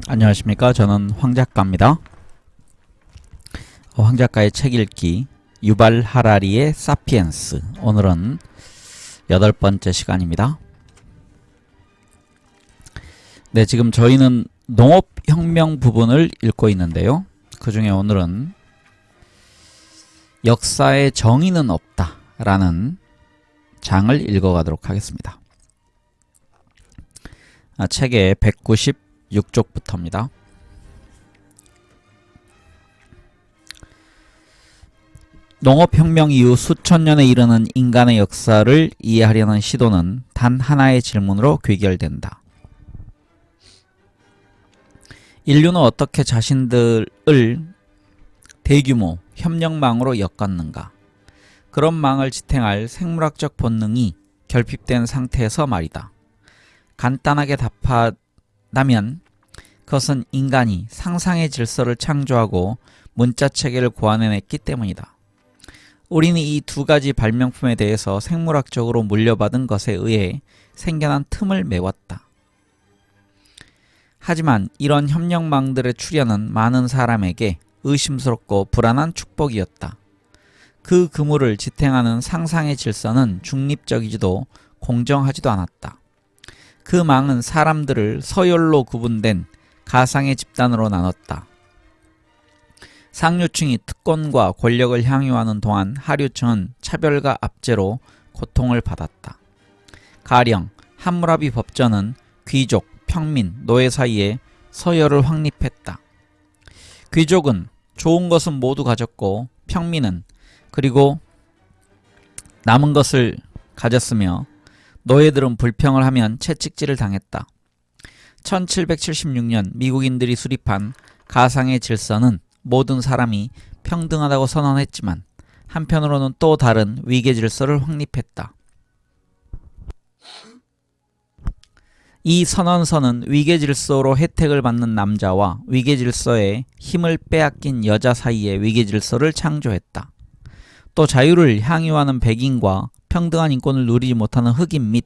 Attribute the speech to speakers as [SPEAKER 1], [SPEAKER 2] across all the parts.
[SPEAKER 1] 안녕하십니까. 저는 황 작가입니다. 황 작가의 책 읽기 유발 하라리의 사피엔스, 오늘은 8번째 시간입니다. 네, 지금 저희는 농업혁명 부분을 읽고 있는데요. 그 중에 오늘은 역사에 정의는 없다 라는 장을 읽어가도록 하겠습니다. 책의 196쪽부터입니다. 농업혁명 이후 수천 년에 이르는 인간의 역사를 이해하려는 시도는 단 하나의 질문으로 귀결된다. 인류는 어떻게 자신들을 대규모 협력망으로 엮었는가? 그런 망을 지탱할 생물학적 본능이 결핍된 상태에서 말이다. 간단하게 답하다면 그것은 인간이 상상의 질서를 창조하고 문자체계를 고안해냈기 때문이다. 우리는 이 두 가지 발명품에 대해서 생물학적으로 물려받은 것에 의해 생겨난 틈을 메웠다. 하지만 이런 협력망들의 출현은 많은 사람에게 의심스럽고 불안한 축복이었다. 그 그물을 지탱하는 상상의 질서는 중립적이지도 공정하지도 않았다. 그 망은 사람들을 서열로 구분된 가상의 집단으로 나눴다. 상류층이 특권과 권력을 향유하는 동안 하류층은 차별과 압제로 고통을 받았다. 가령 함무라비 법전은 귀족, 평민, 노예 사이에 서열을 확립했다. 귀족은 좋은 것은 모두 가졌고 평민은 그리고 남은 것을 가졌으며 노예들은 불평을 하면 채찍질을 당했다. 1776년 미국인들이 수립한 가상의 질서는 모든 사람이 평등하다고 선언했지만 한편으로는 또 다른 위계 질서를 확립했다. 이 선언서는 위계 질서로 혜택을 받는 남자와 위계 질서에 힘을 빼앗긴 여자 사이의 위계 질서를 창조했다. 또 자유를 향유하는 백인과 평등한 인권을 누리지 못하는 흑인 및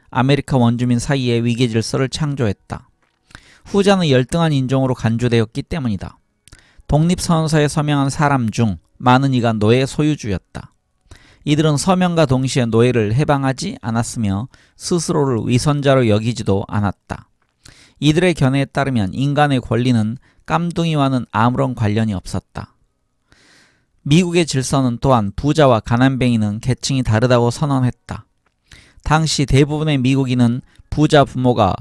[SPEAKER 1] 아메리카 원주민 사이의 위계 질서를 창조했다. 후자는 열등한 인종으로 간주되었기 때문이다. 독립선언서에 서명한 사람 중 많은 이가 노예 소유주였다. 이들은 서명과 동시에 노예를 해방하지 않았으며 스스로를 위선자로 여기지도 않았다. 이들의 견해에 따르면 인간의 권리는 깜둥이와는 아무런 관련이 없었다. 미국의 질서는 또한 부자와 가난뱅이는 계층이 다르다고 선언했다. 당시 대부분의 미국인은 부자 부모가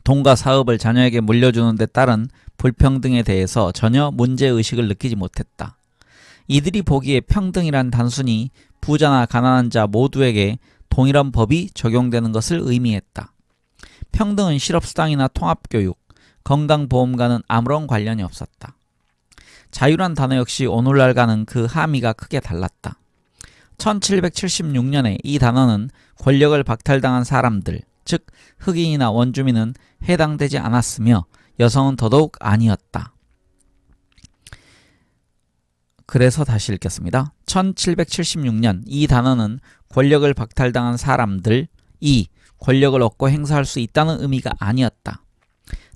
[SPEAKER 1] 돈과 사업을 자녀에게 물려주는 데 따른 불평등에 대해서 전혀 문제의식을 느끼지 못했다. 이들이 보기에 평등이란 단순히 부자나 가난한 자 모두에게 동일한 법이 적용되는 것을 의미했다. 평등은 실업수당이나 통합교육, 건강보험과는 아무런 관련이 없었다. 자유란 단어 역시 오늘날과는 그 함의가 크게 달랐다. 1776년에 이 단어는 권력을 박탈당한 사람들, 즉 흑인이나 원주민은 해당되지 않았으며 여성은 더더욱 아니었다. 그래서 다시 읽겠습니다. 1776년 이 단어는 권력을 박탈당한 사람들이 권력을 얻고 행사할 수 있다는 의미가 아니었다.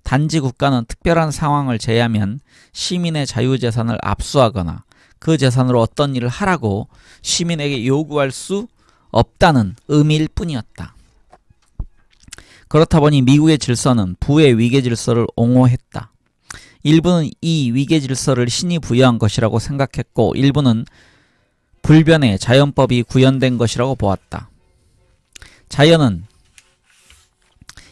[SPEAKER 1] 단지 국가는 특별한 상황을 제외하면 시민의 자유재산을 압수하거나 그 재산으로 어떤 일을 하라고 시민에게 요구할 수 없다는 의미일 뿐이었다. 그렇다 보니 미국의 질서는 부의 위계 질서를 옹호했다. 일부는 이 위계 질서를 신이 부여한 것이라고 생각했고 일부는 불변의 자연법이 구현된 것이라고 보았다. 자연은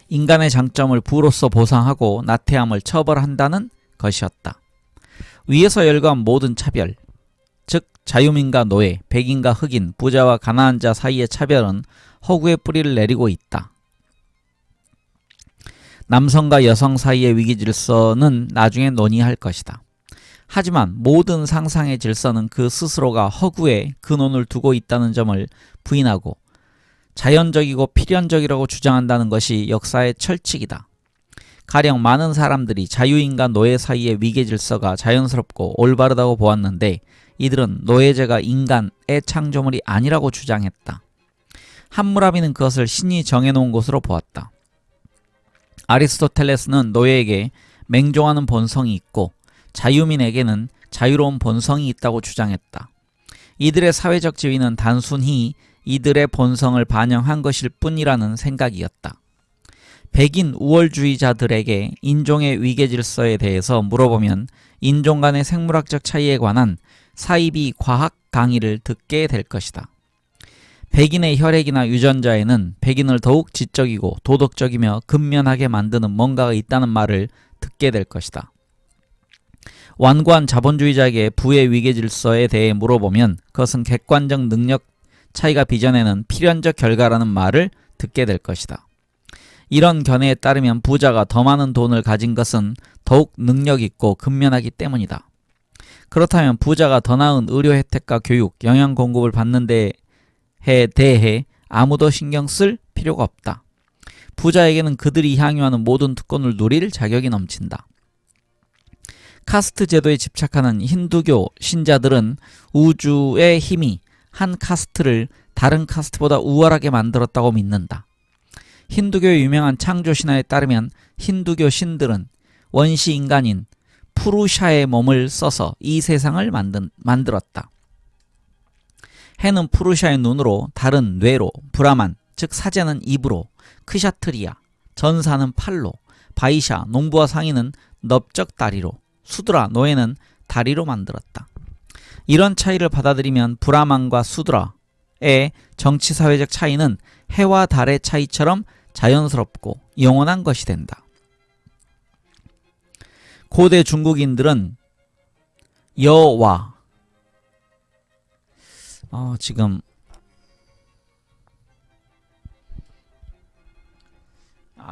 [SPEAKER 1] 인간의 장점을 부로서 보상하고 나태함을 처벌한다는 것이었다. 위에서 열거한 모든 차별, 즉 자유민과 노예, 백인과 흑인, 부자와 가난한 자 사이의 차별은 허구의 뿌리를 내리고 있다. 남성과 여성 사이의 위계 질서는 나중에 논의할 것이다. 하지만 모든 상상의 질서는 그 스스로가 허구에 근원을 두고 있다는 점을 부인하고 자연적이고 필연적이라고 주장한다는 것이 역사의 철칙이다. 가령 많은 사람들이 자유인과 노예 사이의 위계 질서가 자연스럽고 올바르다고 보았는데 이들은 노예제가 인간의 창조물이 아니라고 주장했다. 함무라비는 그것을 신이 정해놓은 것으로 보았다. 아리스토텔레스는 노예에게 맹종하는 본성이 있고 자유민에게는 자유로운 본성이 있다고 주장했다. 이들의 사회적 지위는 단순히 이들의 본성을 반영한 것일 뿐이라는 생각이었다. 백인 우월주의자들에게 인종의 위계질서에 대해서 물어보면 인종 간의 생물학적 차이에 관한 사이비 과학 강의를 듣게 될 것이다. 백인의 혈액이나 유전자에는 백인을 더욱 지적이고 도덕적이며 근면하게 만드는 뭔가가 있다는 말을 듣게 될 것이다. 완고한 자본주의자에게 부의 위계질서에 대해 물어보면 그것은 객관적 능력 차이가 빚어내는 필연적 결과라는 말을 듣게 될 것이다. 이런 견해에 따르면 부자가 더 많은 돈을 가진 것은 더욱 능력 있고 근면하기 때문이다. 그렇다면 부자가 더 나은 의료 혜택과 교육, 영양 공급을 받는 데에 대해 아무도 신경 쓸 필요가 없다. 부자에게는 그들이 향유하는 모든 특권을 누릴 자격이 넘친다. 카스트 제도에 집착하는 힌두교 신자들은 우주의 힘이 한 카스트를 다른 카스트보다 우월하게 만들었다고 믿는다. 힌두교의 유명한 창조 신화에 따르면 힌두교 신들은 원시 인간인 푸루샤의 몸을 써서 이 세상을 만들었다. 해는 푸루샤의 눈으로, 달은 뇌로, 브라만, 즉 사제는 입으로, 크샤트리아, 전사는 팔로, 바이샤, 농부와 상인은 넓적 다리로, 수드라, 노예는 다리로 만들었다. 이런 차이를 받아들이면 브라만과 수드라의 정치사회적 차이는 해와 달의 차이처럼 자연스럽고 영원한 것이 된다. 고대 중국인들은 여와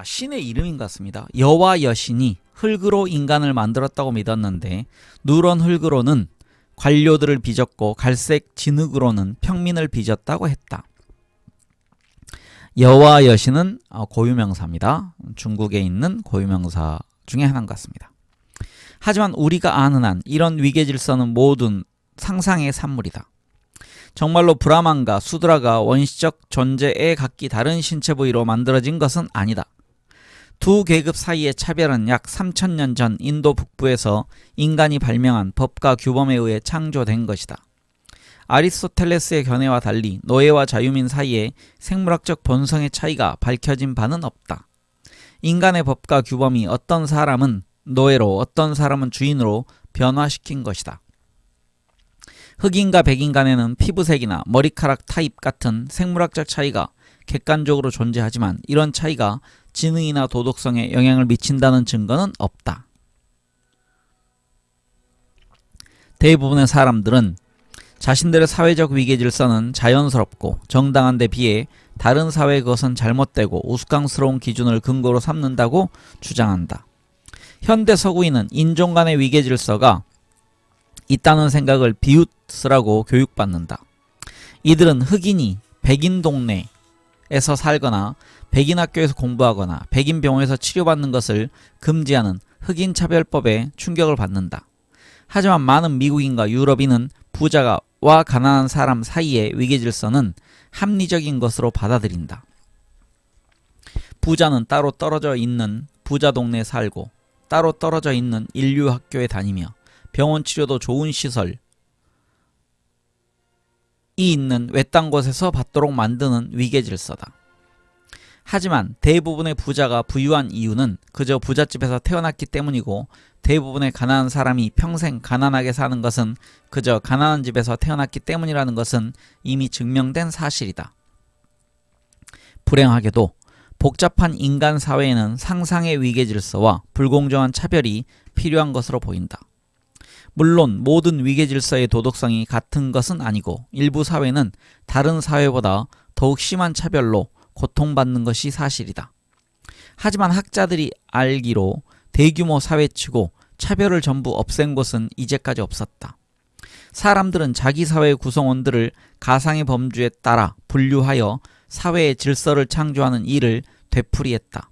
[SPEAKER 1] 신의 이름인 것 같습니다. 여와 여신이 흙으로 인간을 만들었다고 믿었는데 누런 흙으로는 관료들을 빚었고 갈색 진흙으로는 평민을 빚었다고 했다. 여와 여신은 고유명사입니다. 중국에 있는 고유명사 중에 하나인 것 같습니다. 하지만 우리가 아는 한 이런 위계질서는 모든 상상의 산물이다. 정말로 브라만과 수드라가 원시적 존재의 각기 다른 신체 부위로 만들어진 것은 아니다. 두 계급 사이의 차별은 약 3000년 전 인도 북부에서 인간이 발명한 법과 규범에 의해 창조된 것이다. 아리스토텔레스의 견해와 달리 노예와 자유민 사이에 생물학적 본성의 차이가 밝혀진 바는 없다. 인간의 법과 규범이 어떤 사람은 노예로 어떤 사람은 주인으로 변화시킨 것이다. 흑인과 백인 간에는 피부색이나 머리카락 타입 같은 생물학적 차이가 객관적으로 존재하지만 이런 차이가 지능이나 도덕성에 영향을 미친다는 증거는 없다. 대부분의 사람들은 자신들의 사회적 위계질서는 자연스럽고 정당한 데 비해 다른 사회의 것은 잘못되고 우스꽝스러운 기준을 근거로 삼는다고 주장한다. 현대 서구인은 인종 간의 위계질서가 있다는 생각을 비웃으라고 교육받는다. 이들은 흑인이 백인 동네에서 살거나 백인 학교에서 공부하거나 백인 병원에서 치료받는 것을 금지하는 흑인 차별법에 충격을 받는다. 하지만 많은 미국인과 유럽인은 부자와 가난한 사람 사이의 위계질서는 합리적인 것으로 받아들인다. 부자는 따로 떨어져 있는 부자 동네에 살고 따로 떨어져 있는 인류 학교에 다니며 병원 치료도 좋은 시설이 있는 외딴 곳에서 받도록 만드는 위계질서다. 하지만 대부분의 부자가 부유한 이유는 그저 부잣집에서 태어났기 때문이고 대부분의 가난한 사람이 평생 가난하게 사는 것은 그저 가난한 집에서 태어났기 때문이라는 것은 이미 증명된 사실이다. 불행하게도 복잡한 인간 사회에는 상상의 위계질서와 불공정한 차별이 필요한 것으로 보인다. 물론 모든 위계질서의 도덕성이 같은 것은 아니고 일부 사회는 다른 사회보다 더욱 심한 차별로 고통받는 것이 사실이다. 하지만 학자들이 알기로 대규모 사회치고 차별을 전부 없앤 곳은 이제까지 없었다. 사람들은 자기 사회의 구성원들을 가상의 범주에 따라 분류하여 사회의 질서를 창조하는 일을 되풀이했다.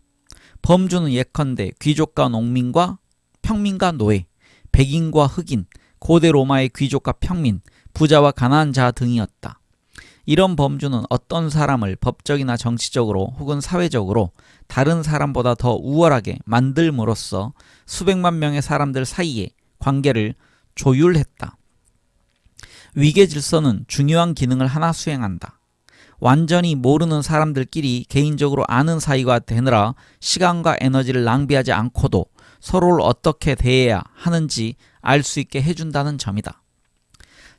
[SPEAKER 1] 범주는 예컨대 귀족과 농민과 평민과 노예, 백인과 흑인, 고대 로마의 귀족과 평민, 부자와 가난한 자 등이었다. 이런 범주는 어떤 사람을 법적이나 정치적으로 혹은 사회적으로 다른 사람보다 더 우월하게 만들므로써 수백만 명의 사람들 사이의 관계를 조율했다. 위계 질서는 중요한 기능을 하나 수행한다. 완전히 모르는 사람들끼리 개인적으로 아는 사이가 되느라 시간과 에너지를 낭비하지 않고도 서로를 어떻게 대해야 하는지 알 수 있게 해준다는 점이다.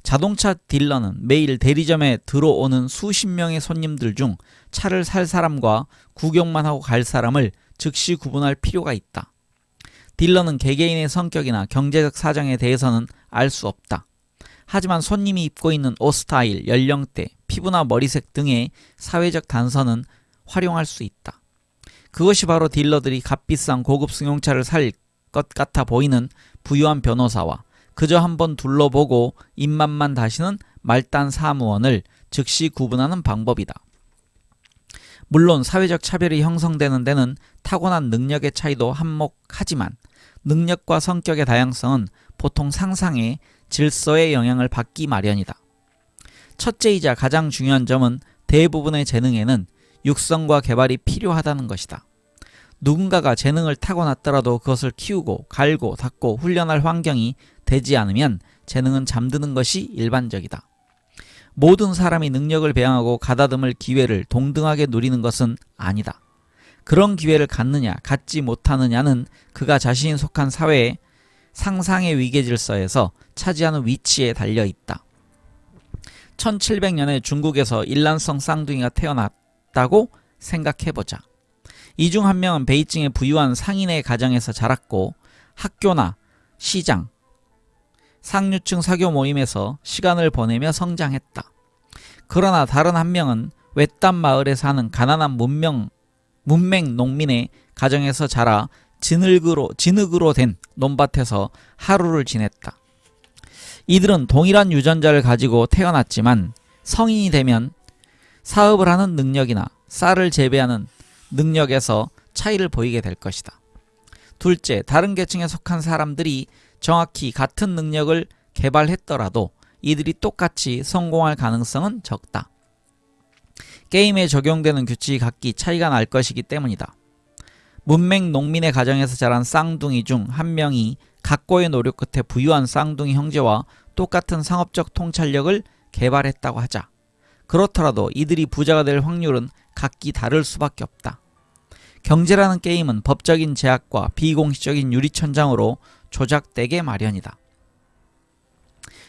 [SPEAKER 1] 자동차 딜러는 매일 대리점에 들어오는 수십 명의 손님들 중 차를 살 사람과 구경만 하고 갈 사람을 즉시 구분할 필요가 있다. 딜러는 개개인의 성격이나 경제적 사정에 대해서는 알 수 없다. 하지만 손님이 입고 있는 옷 스타일, 연령대, 피부나 머리색 등의 사회적 단서는 활용할 수 있다. 그것이 바로 딜러들이 값비싼 고급 승용차를 살 것 같아 보이는 부유한 변호사와 그저 한번 둘러보고 입맛만 다시는 말단 사무원을 즉시 구분하는 방법이다. 물론 사회적 차별이 형성되는 데는 타고난 능력의 차이도 한몫하지만 능력과 성격의 다양성은 보통 상상의 질서의 영향을 받기 마련이다. 첫째이자 가장 중요한 점은 대부분의 재능에는 육성과 개발이 필요하다는 것이다. 누군가가 재능을 타고났더라도 그것을 키우고 갈고 닦고 훈련할 환경이 되지 않으면 재능은 잠드는 것이 일반적이다. 모든 사람이 능력을 배양하고 가다듬을 기회를 동등하게 누리는 것은 아니다. 그런 기회를 갖느냐 갖지 못하느냐는 그가 자신이 속한 사회의 상상의 위계 질서에서 차지하는 위치에 달려있다. 1700년에 중국에서 일란성 쌍둥이가 태어났다고 생각해보자. 이 중 한 명은 베이징의 부유한 상인의 가정에서 자랐고 학교나 시장, 상류층 사교 모임에서 시간을 보내며 성장했다. 그러나 다른 한 명은 외딴 마을에 사는 가난한 문맹 농민의 가정에서 자라 진흙으로 된 논밭에서 하루를 지냈다. 이들은 동일한 유전자를 가지고 태어났지만 성인이 되면 사업을 하는 능력이나 쌀을 재배하는 능력에서 차이를 보이게 될 것이다. 둘째, 다른 계층에 속한 사람들이 정확히 같은 능력을 개발했더라도 이들이 똑같이 성공할 가능성은 적다. 게임에 적용되는 규칙이 각기 차이가 날 것이기 때문이다. 문맹 농민의 가정에서 자란 쌍둥이 중 한 명이 각고의 노력 끝에 부유한 쌍둥이 형제와 똑같은 상업적 통찰력을 개발했다고 하자. 그렇더라도 이들이 부자가 될 확률은 각기 다를 수밖에 없다. 경제라는 게임은 법적인 제약과 비공식적인 유리천장으로 조작되게 마련이다.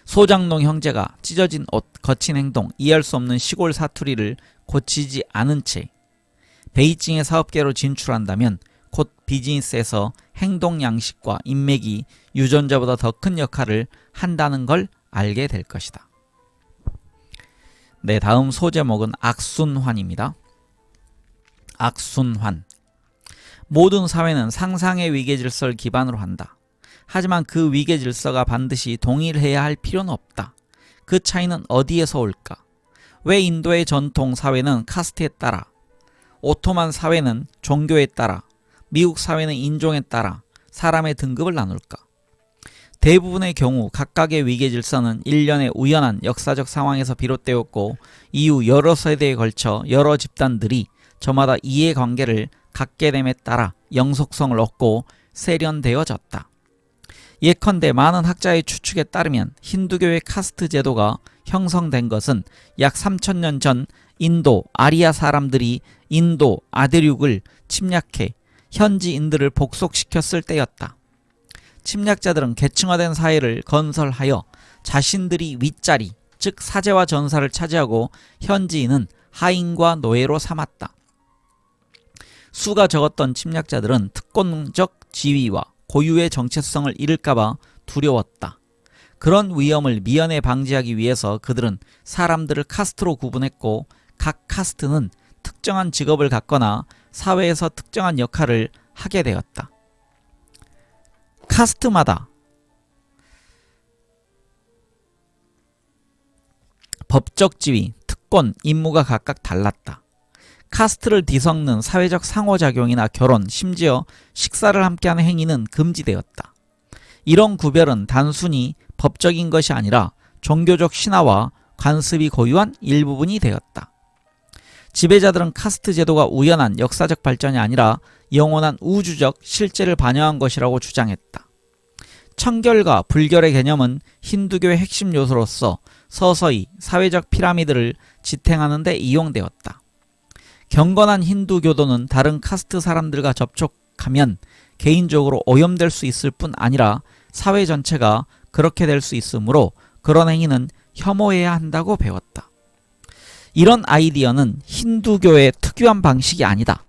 [SPEAKER 1] 소장농 형제가 찢어진 옷, 거친 행동, 이해할 수 없는 시골 사투리를 고치지 않은 채 베이징의 사업계로 진출한다면 곧 비즈니스에서 행동 양식과 인맥이 유전자보다 더 큰 역할을 한다는 걸 알게 될 것이다. 네, 다음 소제목은 악순환입니다. 악순환. 모든 사회는 상상의 위계 질서를 기반으로 한다. 하지만 그 위계 질서가 반드시 동일해야 할 필요는 없다. 그 차이는 어디에서 올까? 왜 인도의 전통 사회는 카스트에 따라, 오토만 사회는 종교에 따라, 미국 사회는 인종에 따라 사람의 등급을 나눌까? 대부분의 경우 각각의 위계 질서는 일련의 우연한 역사적 상황에서 비롯되었고 이후 여러 세대에 걸쳐 여러 집단들이 저마다 이해관계를 갖게 됨에 따라 영속성을 얻고 세련되어졌다. 예컨대 많은 학자의 추측에 따르면 힌두교의 카스트 제도가 형성된 것은 약 3000년 전 인도 아리아 사람들이 인도 아대륙을 침략해 현지인들을 복속시켰을 때였다. 침략자들은 계층화된 사회를 건설하여 자신들이 윗자리, 즉 사제와 전사를 차지하고 현지인은 하인과 노예로 삼았다. 수가 적었던 침략자들은 특권적 지위와 고유의 정체성을 잃을까봐 두려웠다. 그런 위험을 미연에 방지하기 위해서 그들은 사람들을 카스트로 구분했고 각 카스트는 특정한 직업을 갖거나 사회에서 특정한 역할을 하게 되었다. 카스트마다 법적 지위, 특권, 임무가 각각 달랐다. 카스트를 뒤섞는 사회적 상호작용이나 결혼, 심지어 식사를 함께하는 행위는 금지되었다. 이런 구별은 단순히 법적인 것이 아니라 종교적 신화와 관습이 고유한 일부분이 되었다. 지배자들은 카스트 제도가 우연한 역사적 발전이 아니라 영원한 우주적 실제를 반영한 것이라고 주장했다. 청결과 불결의 개념은 힌두교의 핵심 요소로서 서서히 사회적 피라미드를 지탱하는 데 이용되었다. 경건한 힌두교도는 다른 카스트 사람들과 접촉하면 개인적으로 오염될 수 있을 뿐 아니라 사회 전체가 그렇게 될 수 있으므로 그런 행위는 혐오해야 한다고 배웠다. 이런 아이디어는 힌두교의 특유한 방식이 아니다.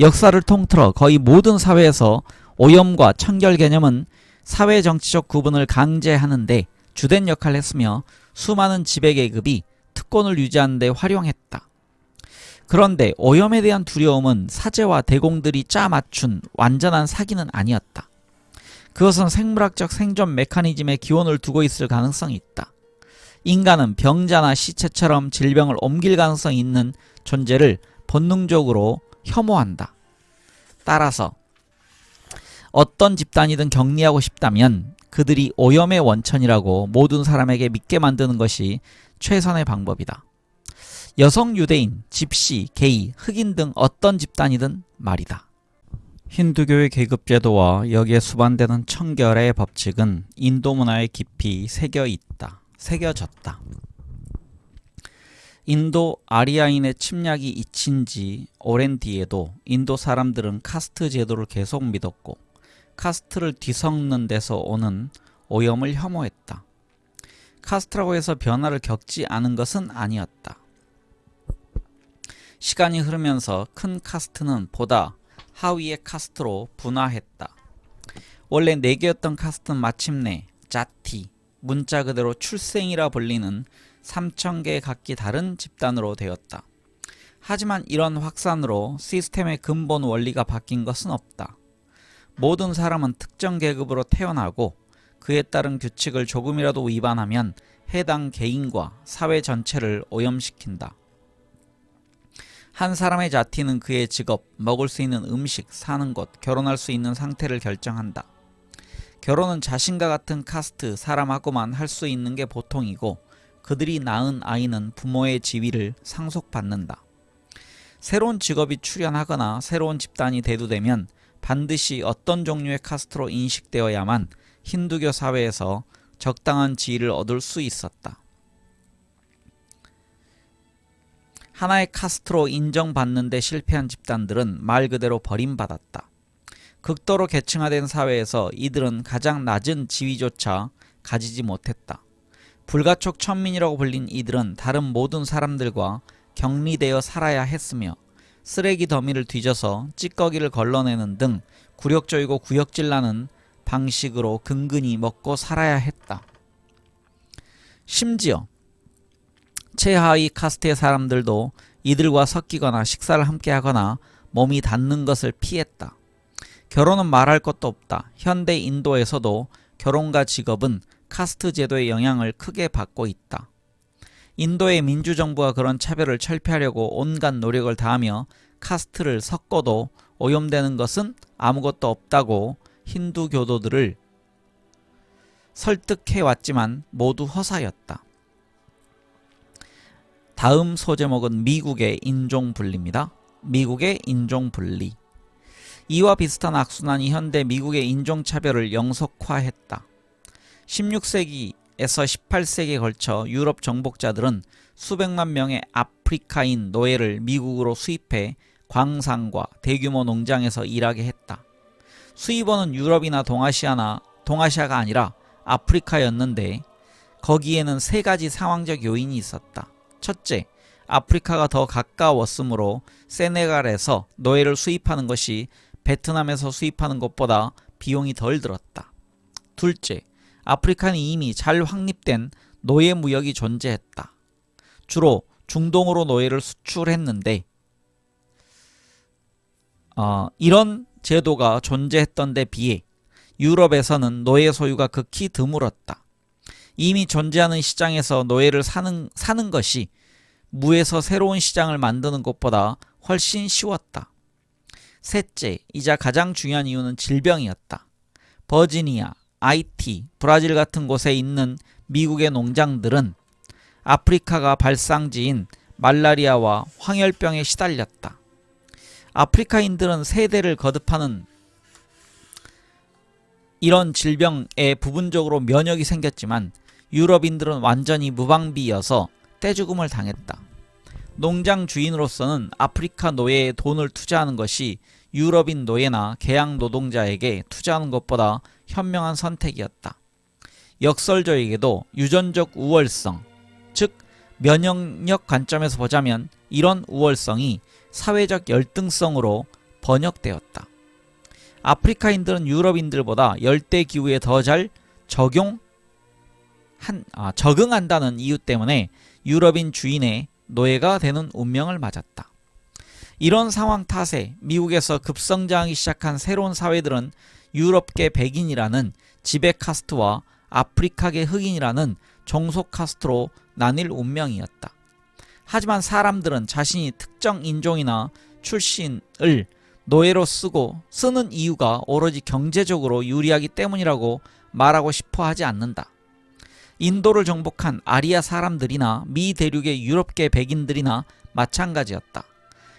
[SPEAKER 1] 역사를 통틀어 거의 모든 사회에서 오염과 청결 개념은 사회 정치적 구분을 강제하는데 주된 역할을 했으며 수많은 지배계급이 특권을 유지하는 데 활용했다. 그런데 오염에 대한 두려움은 사제와 대공들이 짜맞춘 완전한 사기는 아니었다. 그것은 생물학적 생존 메커니즘에 기원을 두고 있을 가능성이 있다. 인간은 병자나 시체처럼 질병을 옮길 가능성이 있는 존재를 본능적으로 혐오한다. 따라서 어떤 집단이든 격리하고 싶다면 그들이 오염의 원천이라고 모든 사람에게 믿게 만드는 것이 최선의 방법이다. 여성 유대인, 집시, 게이, 흑인 등 어떤 집단이든 말이다. 힌두교의 계급제도와 여기에 수반되는 청결의 법칙은 인도 문화에 깊이 새겨졌다. 인도 아리아인의 침략이 잊힌 지 오랜 뒤에도 인도 사람들은 카스트 제도를 계속 믿었고 카스트를 뒤섞는 데서 오는 오염을 혐오했다. 카스트라고 해서 변화를 겪지 않은 것은 아니었다. 시간이 흐르면서 큰 카스트는 보다 하위의 카스트로 분화했다. 원래 4개였던 카스트는 마침내 자티, 문자 그대로 출생이라 불리는 3,000개 각기 다른 집단으로 되었다. 하지만 이런 확산으로 시스템의 근본 원리가 바뀐 것은 없다. 모든 사람은 특정 계급으로 태어나고 그에 따른 규칙을 조금이라도 위반하면 해당 개인과 사회 전체를 오염시킨다. 한 사람의 자티는 그의 직업, 먹을 수 있는 음식, 사는 곳, 결혼할 수 있는 상태를 결정한다. 결혼은 자신과 같은 카스트 사람하고만 할 수 있는 게 보통이고 그들이 낳은 아이는 부모의 지위를 상속받는다. 새로운 직업이 출현하거나 새로운 집단이 대두되면 반드시 어떤 종류의 카스트로 인식되어야만 힌두교 사회에서 적당한 지위를 얻을 수 있었다. 하나의 카스트로 인정받는 데 실패한 집단들은 말 그대로 버림받았다. 극도로 계층화된 사회에서 이들은 가장 낮은 지위조차 가지지 못했다. 불가촉 천민이라고 불린 이들은 다른 모든 사람들과 격리되어 살아야 했으며 쓰레기 더미를 뒤져서 찌꺼기를 걸러내는 등 굴욕적이고 구역질나는 방식으로 근근히 먹고 살아야 했다. 심지어 최하위 카스트의 사람들도 이들과 섞이거나 식사를 함께 하거나 몸이 닿는 것을 피했다. 결혼은 말할 것도 없다. 현대 인도에서도 결혼과 직업은 카스트 제도의 영향을 크게 받고 있다. 인도의 민주정부가 그런 차별을 철폐하려고 온갖 노력을 다하며 카스트를 섞어도 오염되는 것은 아무것도 없다고 힌두 교도들을 설득해왔지만 모두 허사였다. 다음 소제목은 미국의 인종분리입니다. 미국의 인종분리. 이와 비슷한 악순환이 현대 미국의 인종차별을 영속화했다. 16세기에서 18세기에 걸쳐 유럽 정복자들은 수백만 명의 아프리카인 노예를 미국으로 수입해 광산과 대규모 농장에서 일하게 했다. 수입원은 유럽이나 동아시아가 아니라 아프리카였는데 거기에는 3가지 상황적 요인이 있었다. 첫째, 아프리카가 더 가까웠으므로 세네갈에서 노예를 수입하는 것이 베트남에서 수입하는 것보다 비용이 덜 들었다. 둘째, 아프리카는 이미 잘 확립된 노예 무역이 존재했다. 주로 중동으로 노예를 수출했는데 이런 제도가 존재했던 데 비해 유럽에서는 노예 소유가 극히 드물었다. 이미 존재하는 시장에서 노예를 사는 것이 무에서 새로운 시장을 만드는 것보다 훨씬 쉬웠다. 셋째, 이자 가장 중요한 이유는 질병이었다. 버지니아, IT, 브라질 같은 곳에 있는 미국의 농장들은 아프리카가 발상지인 말라리아와 황열병에 시달렸다. 아프리카인들은 세대를 거듭하는 이런 질병에 부분적으로 면역이 생겼지만 유럽인들은 완전히 무방비여서 떼죽음을 당했다. 농장 주인으로서는 아프리카 노예에 돈을 투자하는 것이 유럽인 노예나 계약 노동자에게 투자하는 것보다 현명한 선택이었다. 역설적에게도 유전적 우월성, 즉 면역력 관점에서 보자면 이런 우월성이 사회적 열등성으로 번역되었다. 아프리카인들은 유럽인들보다 열대기후에 더 잘 적응한다는 이유 때문에 유럽인 주인의 노예가 되는 운명을 맞았다. 이런 상황 탓에 미국에서 급성장하기 시작한 새로운 사회들은 유럽계 백인이라는 지배 카스트와 아프리카계 흑인이라는 종속 카스트로 나뉠 운명이었다. 하지만 사람들은 자신이 특정 인종이나 출신을 노예로 쓰는 이유가 오로지 경제적으로 유리하기 때문이라고 말하고 싶어 하지 않는다. 인도를 정복한 아리아 사람들이나 미 대륙의 유럽계 백인들이나 마찬가지였다.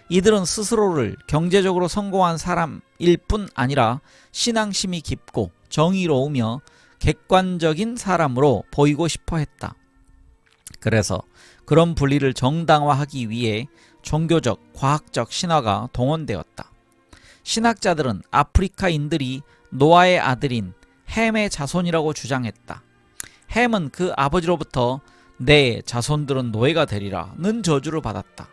[SPEAKER 1] 이들은 스스로를 경제적으로 성공한 사람일 뿐 아니라 신앙심이 깊고 정의로우며 객관적인 사람으로 보이고 싶어 했다. 그래서 그런 분리를 정당화하기 위해 종교적, 과학적 신화가 동원되었다. 신학자들은 아프리카인들이 노아의 아들인 햄의 자손이라고 주장했다. 햄은 그 아버지로부터 내 자손들은 노예가 되리라는 저주를 받았다.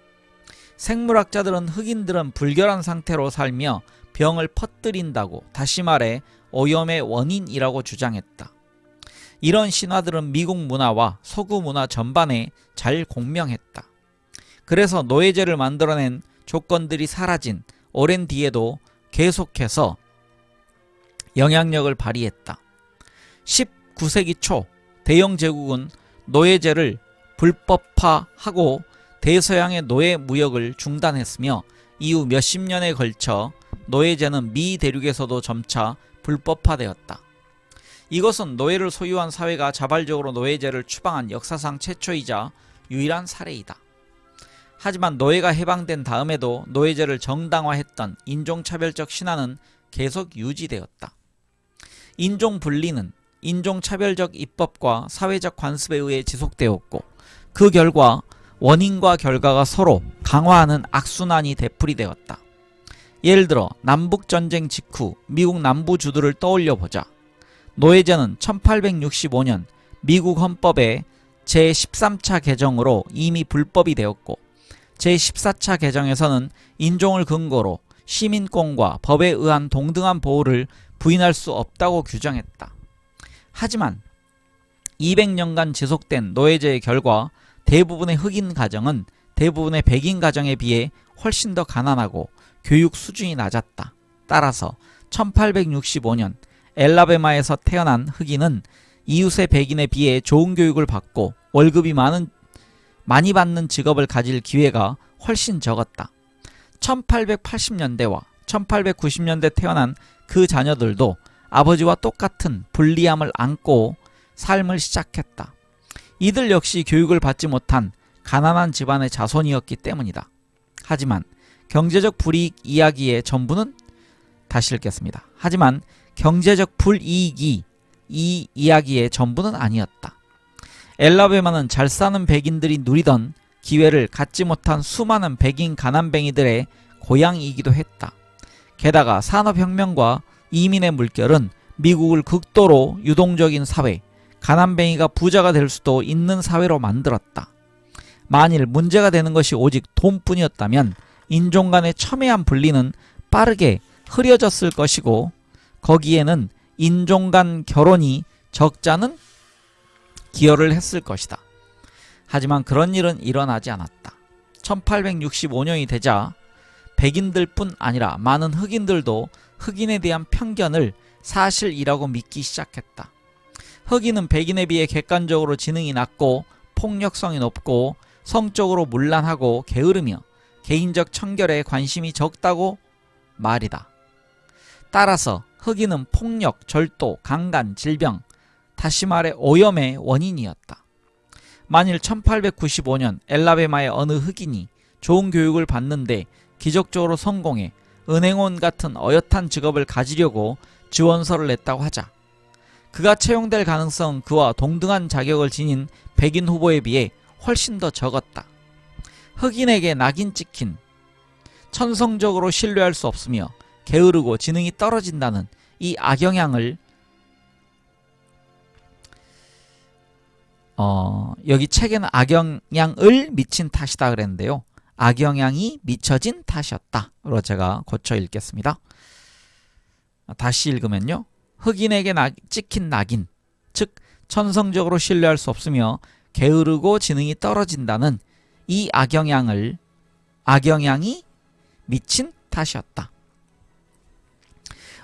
[SPEAKER 1] 생물학자들은 흑인들은 불결한 상태로 살며 병을 퍼뜨린다고, 다시 말해 오염의 원인이라고 주장했다. 이런 신화들은 미국 문화와 서구 문화 전반에 잘 공명했다. 그래서 노예제를 만들어낸 조건들이 사라진 오랜 뒤에도 계속해서 영향력을 발휘했다. 19세기 초 대영 제국은 노예제를 불법화하고 대서양의 노예 무역을 중단했으며 이후 몇십 년에 걸쳐 노예제는 미 대륙에서도 점차 불법화되었다. 이것은 노예를 소유한 사회가 자발적으로 노예제를 추방한 역사상 최초이자 유일한 사례이다. 하지만 노예가 해방된 다음에도 노예제를 정당화했던 인종차별적 신화는 계속 유지되었다. 인종분리는 인종차별적 입법과 사회적 관습에 의해 지속되었고, 그 결과 원인과 결과가 서로 강화하는 악순환이 되풀이되었다. 예를 들어 남북전쟁 직후 미국 남부주들을 떠올려보자. 노예제는 1865년 미국 헌법의 제13차 개정으로 이미 불법이 되었고, 제14차 개정에서는 인종을 근거로 시민권과 법에 의한 동등한 보호를 부인할 수 없다고 규정했다. 하지만 200년간 지속된 노예제의 결과 대부분의 흑인 가정은 대부분의 백인 가정에 비해 훨씬 더 가난하고 교육 수준이 낮았다. 따라서 1865년 엘라베마에서 태어난 흑인은 이웃의 백인에 비해 좋은 교육을 받고 월급이 많이 받는 직업을 가질 기회가 훨씬 적었다. 1880년대와 1890년대 태어난 그 자녀들도 아버지와 똑같은 불리함을 안고 삶을 시작했다. 이들 역시 교육을 받지 못한 가난한 집안의 자손이었기 때문이다. 하지만 경제적 불이익 이야기의 전부는 다시 읽겠습니다. 하지만 경제적 불이익이 이 이야기의 전부는 아니었다. 엘라베마는 잘 사는 백인들이 누리던 기회를 갖지 못한 수많은 백인 가난뱅이들의 고향이기도 했다. 게다가 산업혁명과 이민의 물결은 미국을 극도로 유동적인 사회, 가난뱅이가 부자가 될 수도 있는 사회로 만들었다. 만일 문제가 되는 것이 오직 돈뿐이었다면 인종 간의 첨예한 분리는 빠르게 흐려졌을 것이고, 거기에는 인종 간 결혼이 적잖은 기여를 했을 것이다. 하지만 그런 일은 일어나지 않았다. 1865년이 되자 백인들뿐 아니라 많은 흑인들도 흑인에 대한 편견을 사실이라고 믿기 시작했다. 흑인은 백인에 비해 객관적으로 지능이 낮고 폭력성이 높고 성적으로 문란하고 게으르며 개인적 청결에 관심이 적다고 말이다. 따라서 흑인은 폭력, 절도, 강간, 질병, 다시 말해 오염의 원인이었다. 만일 1895년 엘라베마의 어느 흑인이 좋은 교육을 받는데 기적적으로 성공해 은행원 같은 어엿한 직업을 가지려고 지원서를 냈다고 하자. 그가 채용될 가능성은 그와 동등한 자격을 지닌 백인 후보에 비해 훨씬 더 적었다. 흑인에게 낙인 찍힌, 천성적으로 신뢰할 수 없으며 게으르고 지능이 떨어진다는 이 악영향을 여기 책에는 악영향을 미친 탓이다 그랬는데요. 악영향이 미쳐진 탓이었다로 제가 고쳐 읽겠습니다. 다시 읽으면요. 흑인에게 찍힌 낙인, 즉 천성적으로 신뢰할 수 없으며 게으르고 지능이 떨어진다는 이 악영향이 미친 탓이었다.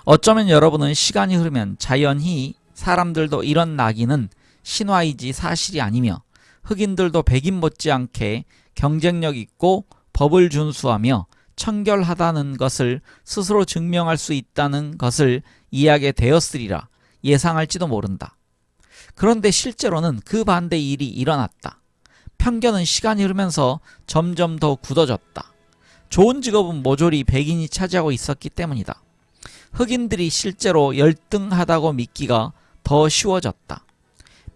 [SPEAKER 1] 어쩌면 여러분은 시간이 흐르면 자연히 사람들도 이런 낙인은 신화이지 사실이 아니며 흑인들도 백인 못지않게 경쟁력 있고 법을 준수하며 청결하다는 것을 스스로 증명할 수 있다는 것을 이해하게 되었으리라 예상할지도 모른다. 그런데 실제로는 그 반대의 일이 일어났다. 편견은 시간이 흐르면서 점점 더 굳어졌다. 좋은 직업은 모조리 백인이 차지하고 있었기 때문이다. 흑인들이 실제로 열등하다고 믿기가 더 쉬워졌다.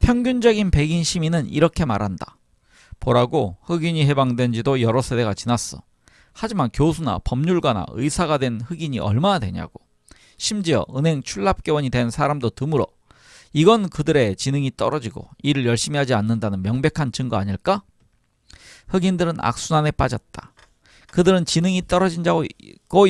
[SPEAKER 1] 평균적인 백인 시민은 이렇게 말한다. 보라고, 흑인이 해방된 지도 여러 세대가 지났어. 하지만 교수나 법률가나 의사가 된 흑인이 얼마나 되냐고. 심지어 은행 출납교원이 된 사람도 드물어. 이건 그들의 지능이 떨어지고 일을 열심히 하지 않는다는 명백한 증거 아닐까? 흑인들은 악순환에 빠졌다. 그들은 지능이 떨어진다고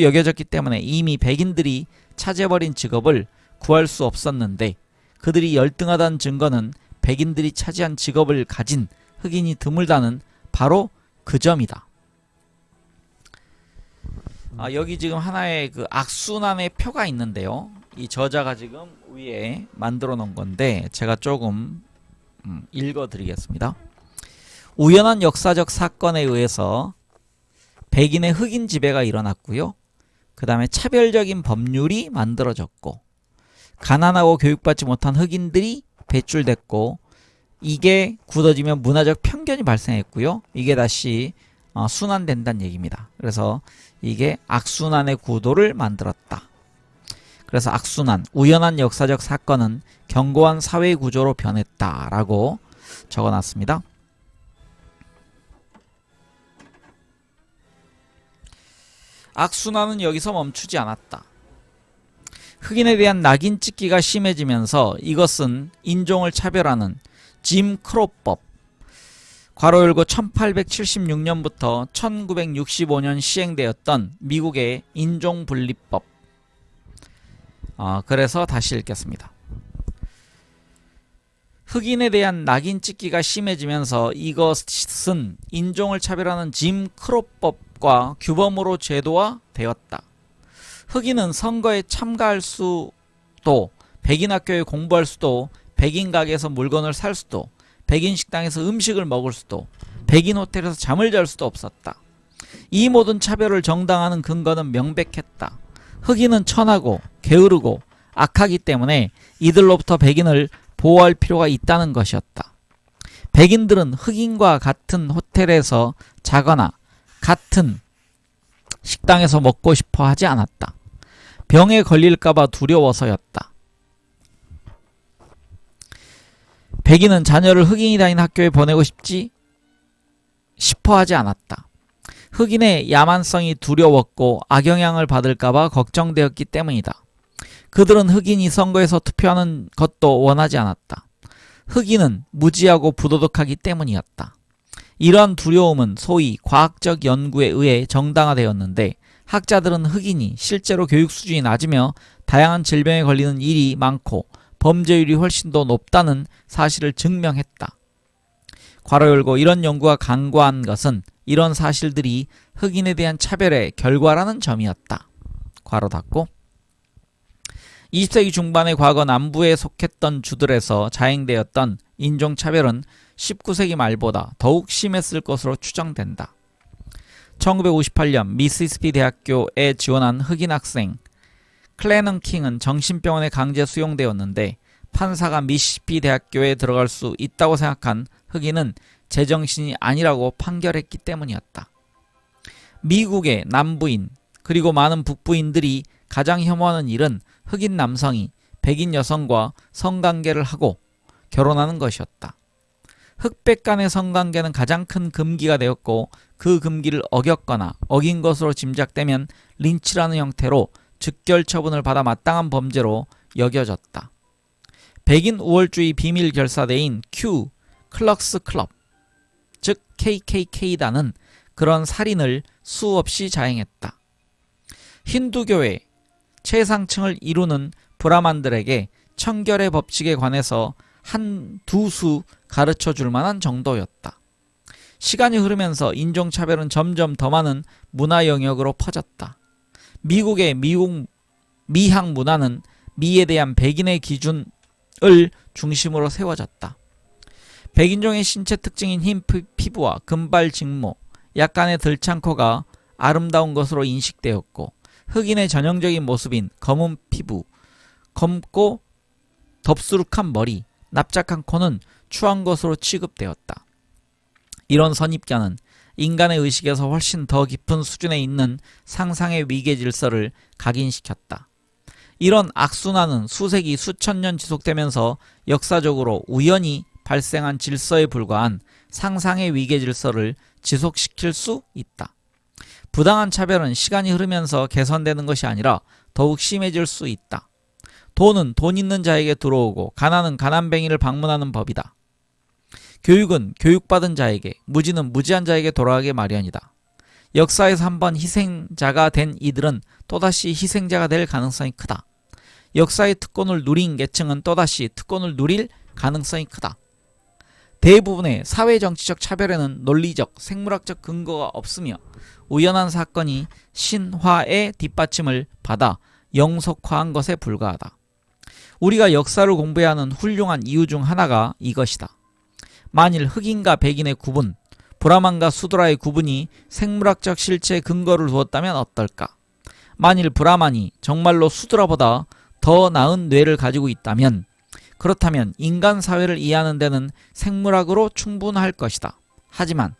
[SPEAKER 1] 여겨졌기 때문에 이미 백인들이 차지해버린 직업을 구할 수 없었는데 그들이 열등하다는 증거는 백인들이 차지한 직업을 가진 흑인이 드물다는 바로 그 점이다. 여기 지금 하나의 그 악순환의 표가 있는데요. 이 저자가 지금 위에 만들어 놓은 건데 제가 조금 읽어 드리겠습니다. 우연한 역사적 사건에 의해서 백인의 흑인 지배가 일어났고요. 그 다음에 차별적인 법률이 만들어졌고 가난하고 교육받지 못한 흑인들이 배출됐고 이게 굳어지면 문화적 편견이 발생했고요. 이게 다시 순환된다는 얘기입니다. 그래서 이게 악순환의 구도를 만들었다. 그래서 악순환, 우연한 역사적 사건은 견고한 사회 구조로 변했다라고 적어놨습니다. 악순환은 여기서 멈추지 않았다. 흑인에 대한 낙인 찍기가 심해지면서 이것은 인종을 차별하는 짐 크로법, 괄호 열고 1876년부터 1965년 시행되었던 미국의 인종분리법. 그래서 다시 읽겠습니다. 흑인에 대한 낙인 찍기가 심해지면서 이것은 인종을 차별하는 짐 크로법과 규범으로 제도화되었다. 흑인은 선거에 참가할 수도, 백인 학교에 공부할 수도, 백인 가게에서 물건을 살 수도, 백인 식당에서 음식을 먹을 수도, 백인 호텔에서 잠을 잘 수도 없었다. 이 모든 차별을 정당화하는 근거는 명백했다. 흑인은 천하고 게으르고 악하기 때문에 이들로부터 백인을 보호할 필요가 있다는 것이었다. 백인들은 흑인과 같은 호텔에서 자거나 같은 식당에서 먹고 싶어 하지 않았다. 병에 걸릴까봐 두려워서였다. 백인은 자녀를 흑인이 다니는 학교에 보내고 싶어 하지 않았다. 흑인의 야만성이 두려웠고 악영향을 받을까봐 걱정되었기 때문이다. 그들은 흑인이 선거에서 투표하는 것도 원하지 않았다. 흑인은 무지하고 부도덕하기 때문이었다. 이러한 두려움은 소위 과학적 연구에 의해 정당화되었는데 학자들은 흑인이 실제로 교육 수준이 낮으며 다양한 질병에 걸리는 일이 많고 범죄율이 훨씬 더 높다는 사실을 증명했다. 괄호 열고 이런 연구가 간과한 것은 이런 사실들이 흑인에 대한 차별의 결과라는 점이었다. 괄호 닫고 20세기 중반의 과거 남부에 속했던 주들에서 자행되었던 인종차별은 19세기 말보다 더욱 심했을 것으로 추정된다. 1958년 미시시피 대학교에 지원한 흑인 학생 클래넌 킹은 정신병원에 강제 수용되었는데 판사가 미시시피 대학교에 들어갈 수 있다고 생각한 흑인은 제정신이 아니라고 판결했기 때문이었다. 미국의 남부인 그리고 많은 북부인들이 가장 혐오하는 일은 흑인 남성이 백인 여성과 성관계를 하고 결혼하는 것이었다. 흑백 간의 성관계는 가장 큰 금기가 되었고 그 금기를 어겼거나 어긴 것으로 짐작되면 린치라는 형태로 즉결 처분을 받아 마땅한 범죄로 여겨졌다. 백인 우월주의 비밀 결사대인 Q 클럭스 클럽 즉 KKK단은 그런 살인을 수없이 자행했다. 힌두교의 최상층을 이루는 브라만들에게 청결의 법칙에 관해서 두 수 가르쳐 줄 만한 정도였다. 시간이 흐르면서 인종차별은 점점 더 많은 문화 영역으로 퍼졌다. 미국의 미학 문화는 미에 대한 백인의 기준을 중심으로 세워졌다. 백인종의 신체 특징인 흰 피부와 금발 직모, 약간의 들창코가 아름다운 것으로 인식되었고 흑인의 전형적인 모습인 검은 피부, 검고 덥수룩한 머리, 납작한 코는 추한 것으로 취급되었다. 이런 선입견은 인간의 의식에서 훨씬 더 깊은 수준에 있는 상상의 위계 질서를 각인시켰다. 이런 악순환은 수세기 수천 년 지속되면서 역사적으로 우연히 발생한 질서에 불과한 상상의 위계 질서를 지속시킬 수 있다. 부당한 차별은 시간이 흐르면서 개선되는 것이 아니라 더욱 심해질 수 있다. 돈은 돈 있는 자에게 들어오고 가난은 가난뱅이를 방문하는 법이다. 교육은 교육받은 자에게, 무지는 무지한 자에게 돌아가게 마련이다. 역사에서 한번 희생자가 된 이들은 또다시 희생자가 될 가능성이 크다. 역사의 특권을 누린 계층은 또다시 특권을 누릴 가능성이 크다. 대부분의 사회정치적 차별에는 논리적, 생물학적 근거가 없으며 우연한 사건이 신화의 뒷받침을 받아 영속화한 것에 불과하다. 우리가 역사를 공부해야 하는 훌륭한 이유 중 하나가 이것이다. 만일 흑인과 백인의 구분, 브라만과 수드라의 구분이 생물학적 실체에 근거를 두었다면 어떨까? 만일 브라만이 정말로 수드라보다 더 나은 뇌를 가지고 있다면 그렇다면 인간 사회를 이해하는 데는 생물학으로 충분할 것이다. 하지만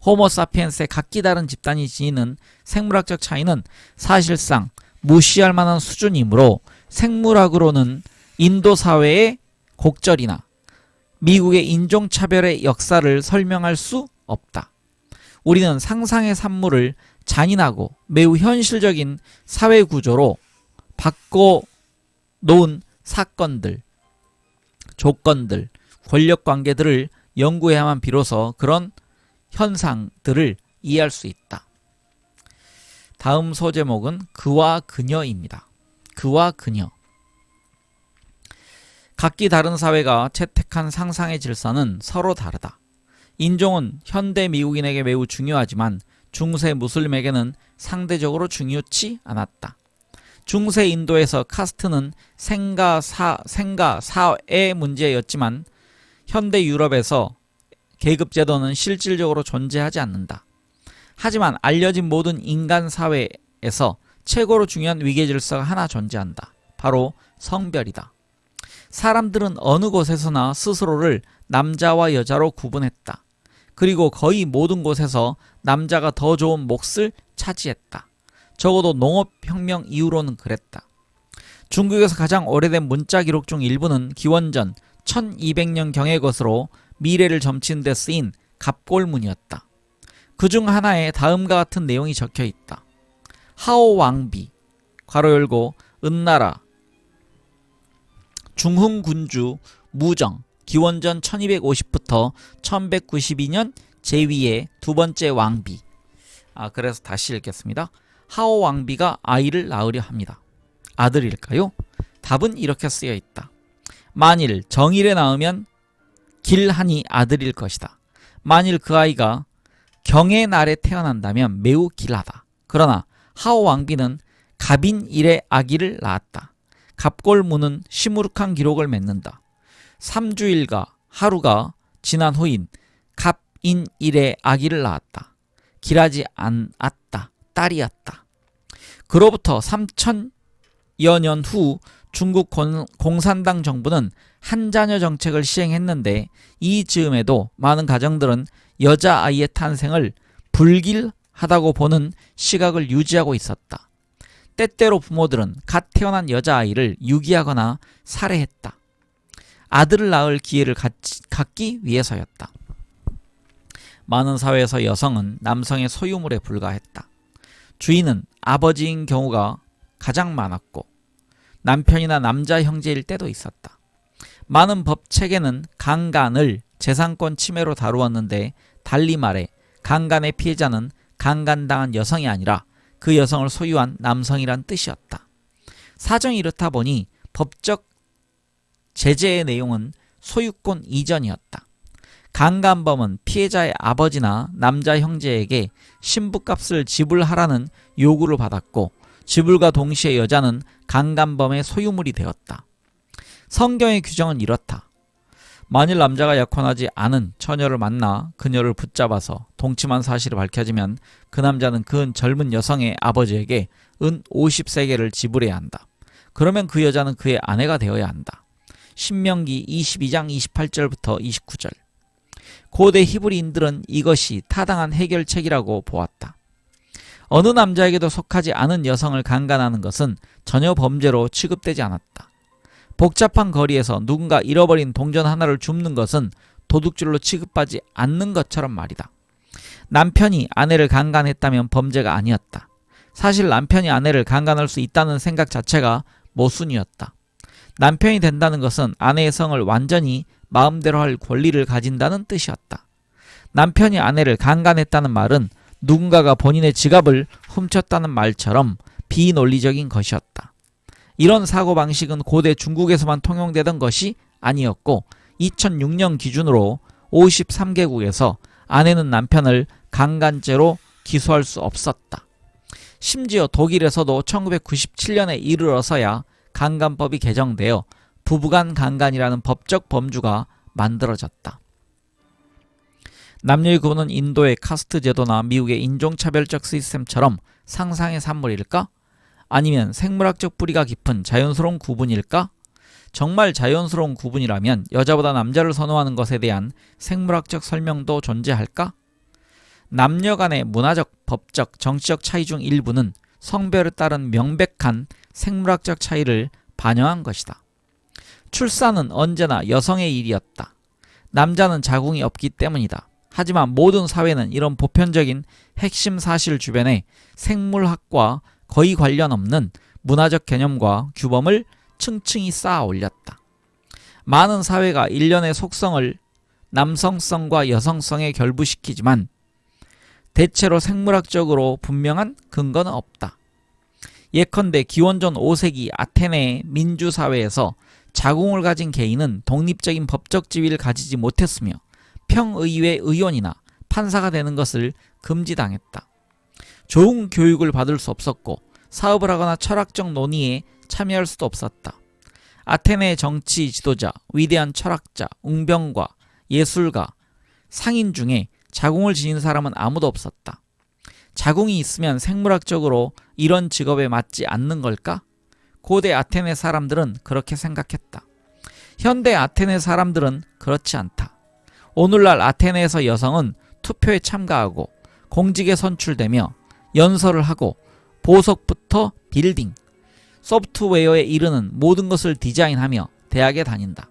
[SPEAKER 1] 호모사피엔스의 각기 다른 집단이 지니는 생물학적 차이는 사실상 무시할 만한 수준이므로 생물학으로는 인도 사회의 곡절이나 미국의 인종차별의 역사를 설명할 수 없다. 우리는 상상의 산물을 잔인하고 매우 현실적인 사회구조로 바꿔놓은 사건들, 조건들, 권력관계들을 연구해야만 비로소 그런 현상들을 이해할 수 있다. 다음 소제목은 그와 그녀입니다. 그와 그녀. 각기 다른 사회가 채택한 상상의 질서는 서로 다르다. 인종은 현대 미국인에게 매우 중요하지만 중세 무슬림에게는 상대적으로 중요치 않았다. 중세 인도에서 카스트는 생가 사의 문제였지만 현대 유럽에서 계급제도는 실질적으로 존재하지 않는다. 하지만 알려진 모든 인간 사회에서 최고로 중요한 위계질서가 하나 존재한다. 바로 성별이다. 사람들은 어느 곳에서나 스스로를 남자와 여자로 구분했다. 그리고 거의 모든 곳에서 남자가 더 좋은 몫을 차지했다. 적어도 농업혁명 이후로는 그랬다. 중국에서 가장 오래된 문자 기록 중 일부는 기원전 1200년경의 것으로 미래를 점치는 데 쓰인 갑골문이었다. 그중 하나에 다음과 같은 내용이 적혀 있다. 하오 왕비, 괄호 열고 은나라, 중흥군주 무정, 기원전 1250부터 1192년 제위의 두 번째 왕비. 그래서 다시 읽겠습니다. 하오 왕비가 아이를 낳으려 합니다. 아들일까요? 답은 이렇게 쓰여 있다. 만일 정일에 낳으면 길하니 아들일 것이다. 만일 그 아이가 경의 날에 태어난다면 매우 길하다. 그러나 하오 왕비는 갑인일에 아기를 낳았다. 갑골문은 시무룩한 기록을 맺는다. 3주일과 하루가 지난 후인 갑인일에 아기를 낳았다. 길하지 않았다. 딸이었다. 그로부터 3000여 년 후 중국 공산당 정부는 한 자녀 정책을 시행했는데 이 즈음에도 많은 가정들은 여자아이의 탄생을 불길하다고 보는 시각을 유지하고 있었다. 때때로 부모들은 갓 태어난 여자아이를 유기하거나 살해했다. 아들을 낳을 기회를 갖기 위해서였다. 많은 사회에서 여성은 남성의 소유물에 불과했다. 주인은 아버지인 경우가 가장 많았고 남편이나 남자 형제일 때도 있었다. 많은 법체계는 강간을 재산권 침해로 다루었는데 달리 말해 강간의 피해자는 강간당한 여성이 아니라 그 여성을 소유한 남성이란 뜻이었다. 사정이 이렇다 보니 법적 제재의 내용은 소유권 이전이었다. 강간범은 피해자의 아버지나 남자 형제에게 신부값을 지불하라는 요구를 받았고 지불과 동시에 여자는 강간범의 소유물이 되었다. 성경의 규정은 이렇다. 만일 남자가 약혼하지 않은 처녀를 만나 그녀를 붙잡아서 동침한 사실이 밝혀지면 그 남자는 그 젊은 여성의 아버지에게 은 50세겔을 지불해야 한다. 그러면 그 여자는 그의 아내가 되어야 한다. 신명기 22장 28절부터 29절. 고대 히브리인들은 이것이 타당한 해결책이라고 보았다. 어느 남자에게도 속하지 않은 여성을 강간하는 것은 전혀 범죄로 취급되지 않았다. 복잡한 거리에서 누군가 잃어버린 동전 하나를 줍는 것은 도둑질로 취급하지 않는 것처럼 말이다. 남편이 아내를 강간했다면 범죄가 아니었다. 사실 남편이 아내를 강간할 수 있다는 생각 자체가 모순이었다. 남편이 된다는 것은 아내의 성을 완전히 마음대로 할 권리를 가진다는 뜻이었다. 남편이 아내를 강간했다는 말은 누군가가 본인의 지갑을 훔쳤다는 말처럼 비논리적인 것이었다. 이런 사고방식은 고대 중국에서만 통용되던 것이 아니었고 2006년 기준으로 53개국에서 아내는 남편을 강간죄로 기소할 수 없었다. 심지어 독일에서도 1997년에 이르러서야 강간법이 개정되어 부부간 강간이라는 법적 범주가 만들어졌다. 남녀의 구분은 인도의 카스트 제도나 미국의 인종차별적 시스템처럼 상상의 산물일까? 아니면 생물학적 뿌리가 깊은 자연스러운 구분일까? 정말 자연스러운 구분이라면 여자보다 남자를 선호하는 것에 대한 생물학적 설명도 존재할까? 남녀 간의 문화적, 법적, 정치적 차이 중 일부는 성별에 따른 명백한 생물학적 차이를 반영한 것이다. 출산은 언제나 여성의 일이었다. 남자는 자궁이 없기 때문이다. 하지만 모든 사회는 이런 보편적인 핵심 사실 주변에 생물학과 거의 관련 없는 문화적 개념과 규범을 층층이 쌓아 올렸다. 많은 사회가 일련의 속성을 남성성과 여성성에 결부시키지만 대체로 생물학적으로 분명한 근거는 없다. 예컨대 기원전 5세기 아테네의 민주사회에서 자궁을 가진 개인은 독립적인 법적 지위를 가지지 못했으며 평의회 의원이나 판사가 되는 것을 금지당했다. 좋은 교육을 받을 수 없었고 사업을 하거나 철학적 논의에 참여할 수도 없었다. 아테네의 정치 지도자, 위대한 철학자, 웅병과 예술가, 상인 중에 자궁을 지닌 사람은 아무도 없었다. 자궁이 있으면 생물학적으로 이런 직업에 맞지 않는 걸까? 고대 아테네 사람들은 그렇게 생각했다. 현대 아테네 사람들은 그렇지 않다. 오늘날 아테네에서 여성은 투표에 참가하고 공직에 선출되며 연설을 하고 보석부터 빌딩, 소프트웨어에 이르는 모든 것을 디자인하며 대학에 다닌다.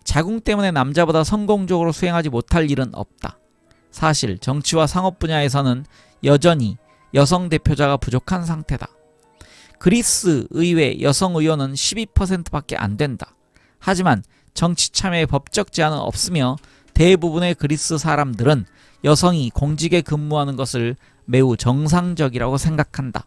[SPEAKER 1] 자궁 때문에 남자보다 성공적으로 수행하지 못할 일은 없다. 사실 정치와 상업 분야에서는 여전히 여성 대표자가 부족한 상태다. 그리스 의회 여성 의원은 12%밖에 안 된다. 하지만 정치 참여의 법적 제한은 없으며 대부분의 그리스 사람들은 여성이 공직에 근무하는 것을 매우 정상적이라고 생각한다.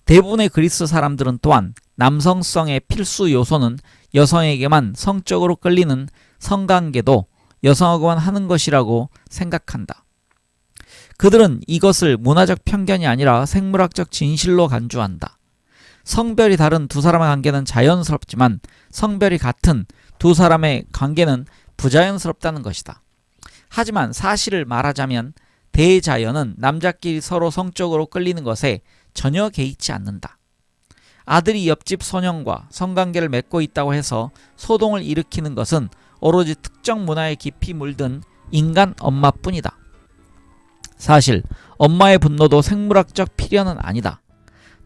[SPEAKER 1] 대부분의 그리스 사람들은 또한 남성성의 필수 요소는 여성에게만 성적으로 끌리는 성관계도 여성하고만 하는 것이라고 생각한다. 그들은 이것을 문화적 편견이 아니라 생물학적 진실로 간주한다. 성별이 다른 두 사람의 관계는 자연스럽지만 성별이 같은 두 사람의 관계는 부자연스럽다는 것이다. 하지만 사실을 말하자면 대자연은 남자끼리 서로 성적으로 끌리는 것에 전혀 개의치 않는다. 아들이 옆집 소년과 성관계를 맺고 있다고 해서 소동을 일으키는 것은 오로지 특정 문화에 깊이 물든 인간 엄마뿐이다. 사실 엄마의 분노도 생물학적 필연은 아니다.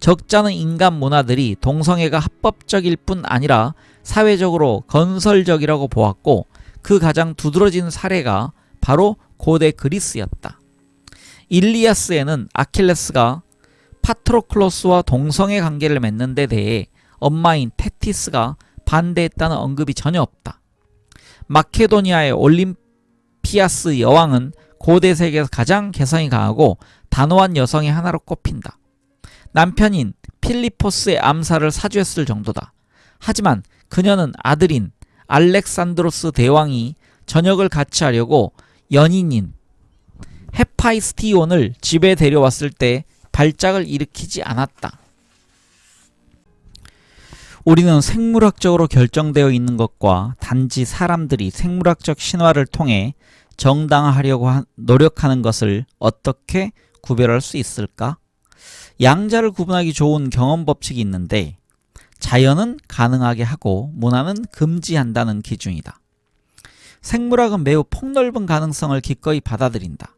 [SPEAKER 1] 적잖은 인간 문화들이 동성애가 합법적일 뿐 아니라 사회적으로 건설적이라고 보았고, 그 가장 두드러진 사례가 바로 고대 그리스였다. 일리아스에는 아킬레스가 파트로클로스와 동성애 관계를 맺는 데 대해 엄마인 테티스가 반대했다는 언급이 전혀 없다. 마케도니아의 올림피아스 여왕은 고대 세계에서 가장 개성이 강하고 단호한 여성의 하나로 꼽힌다. 남편인 필리포스의 암살을 사주했을 정도다. 하지만 그녀는 아들인 알렉산드로스 대왕이 전역을 같이 하려고 연인인 헤파이스티온을 집에 데려왔을 때 발작을 일으키지 않았다. 우리는 생물학적으로 결정되어 있는 것과 단지 사람들이 생물학적 신화를 통해 정당화하려고 노력하는 것을 어떻게 구별할 수 있을까? 양자를 구분하기 좋은 경험 법칙이 있는데, 자연은 가능하게 하고 문화는 금지한다는 기준이다. 생물학은 매우 폭넓은 가능성을 기꺼이 받아들인다.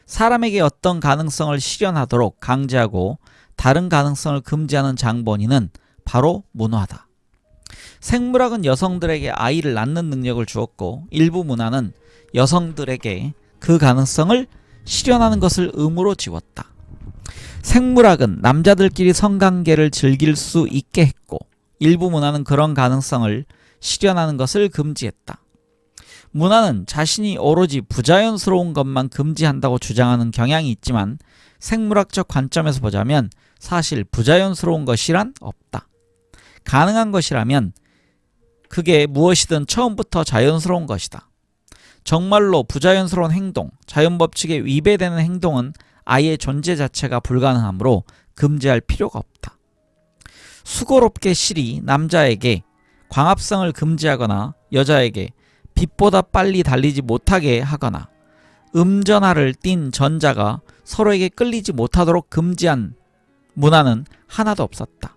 [SPEAKER 1] 사람에게 어떤 가능성을 실현하도록 강제하고 다른 가능성을 금지하는 장본인은 바로 문화다. 생물학은 여성들에게 아이를 낳는 능력을 주었고, 일부 문화는 여성들에게 그 가능성을 실현하는 것을 의무로 지웠다. 생물학은 남자들끼리 성관계를 즐길 수 있게 했고, 일부 문화는 그런 가능성을 실현하는 것을 금지했다. 문화는 자신이 오로지 부자연스러운 것만 금지한다고 주장하는 경향이 있지만, 생물학적 관점에서 보자면 사실 부자연스러운 것이란 없다. 가능한 것이라면 그게 무엇이든 처음부터 자연스러운 것이다. 정말로 부자연스러운 행동, 자연법칙에 위배되는 행동은 아예 존재 자체가 불가능하므로 금지할 필요가 없다. 수고롭게 실이 남자에게 광합성을 금지하거나 여자에게 빛보다 빨리 달리지 못하게 하거나 음전하를 띤 전자가 서로에게 끌리지 못하도록 금지한 문화는 하나도 없었다.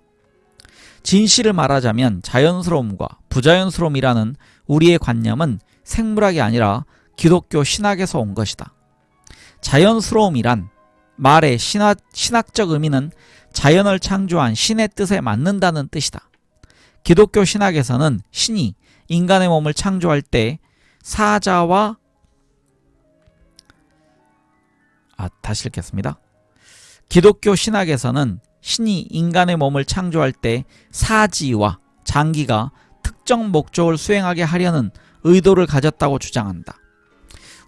[SPEAKER 1] 진실을 말하자면 자연스러움과 부자연스러움이라는 우리의 관념은 생물학이 아니라 기독교 신학에서 온 것이다. 자연스러움이란 말의 신학적 의미는 자연을 창조한 신의 뜻에 맞는다는 뜻이다. 기독교 신학에서는 신이 인간의 몸을 창조할 때 사자와 다시 읽겠습니다. 기독교 신학에서는 신이 인간의 몸을 창조할 때 사지와 장기가 특정 목적을 수행하게 하려는 의도를 가졌다고 주장한다.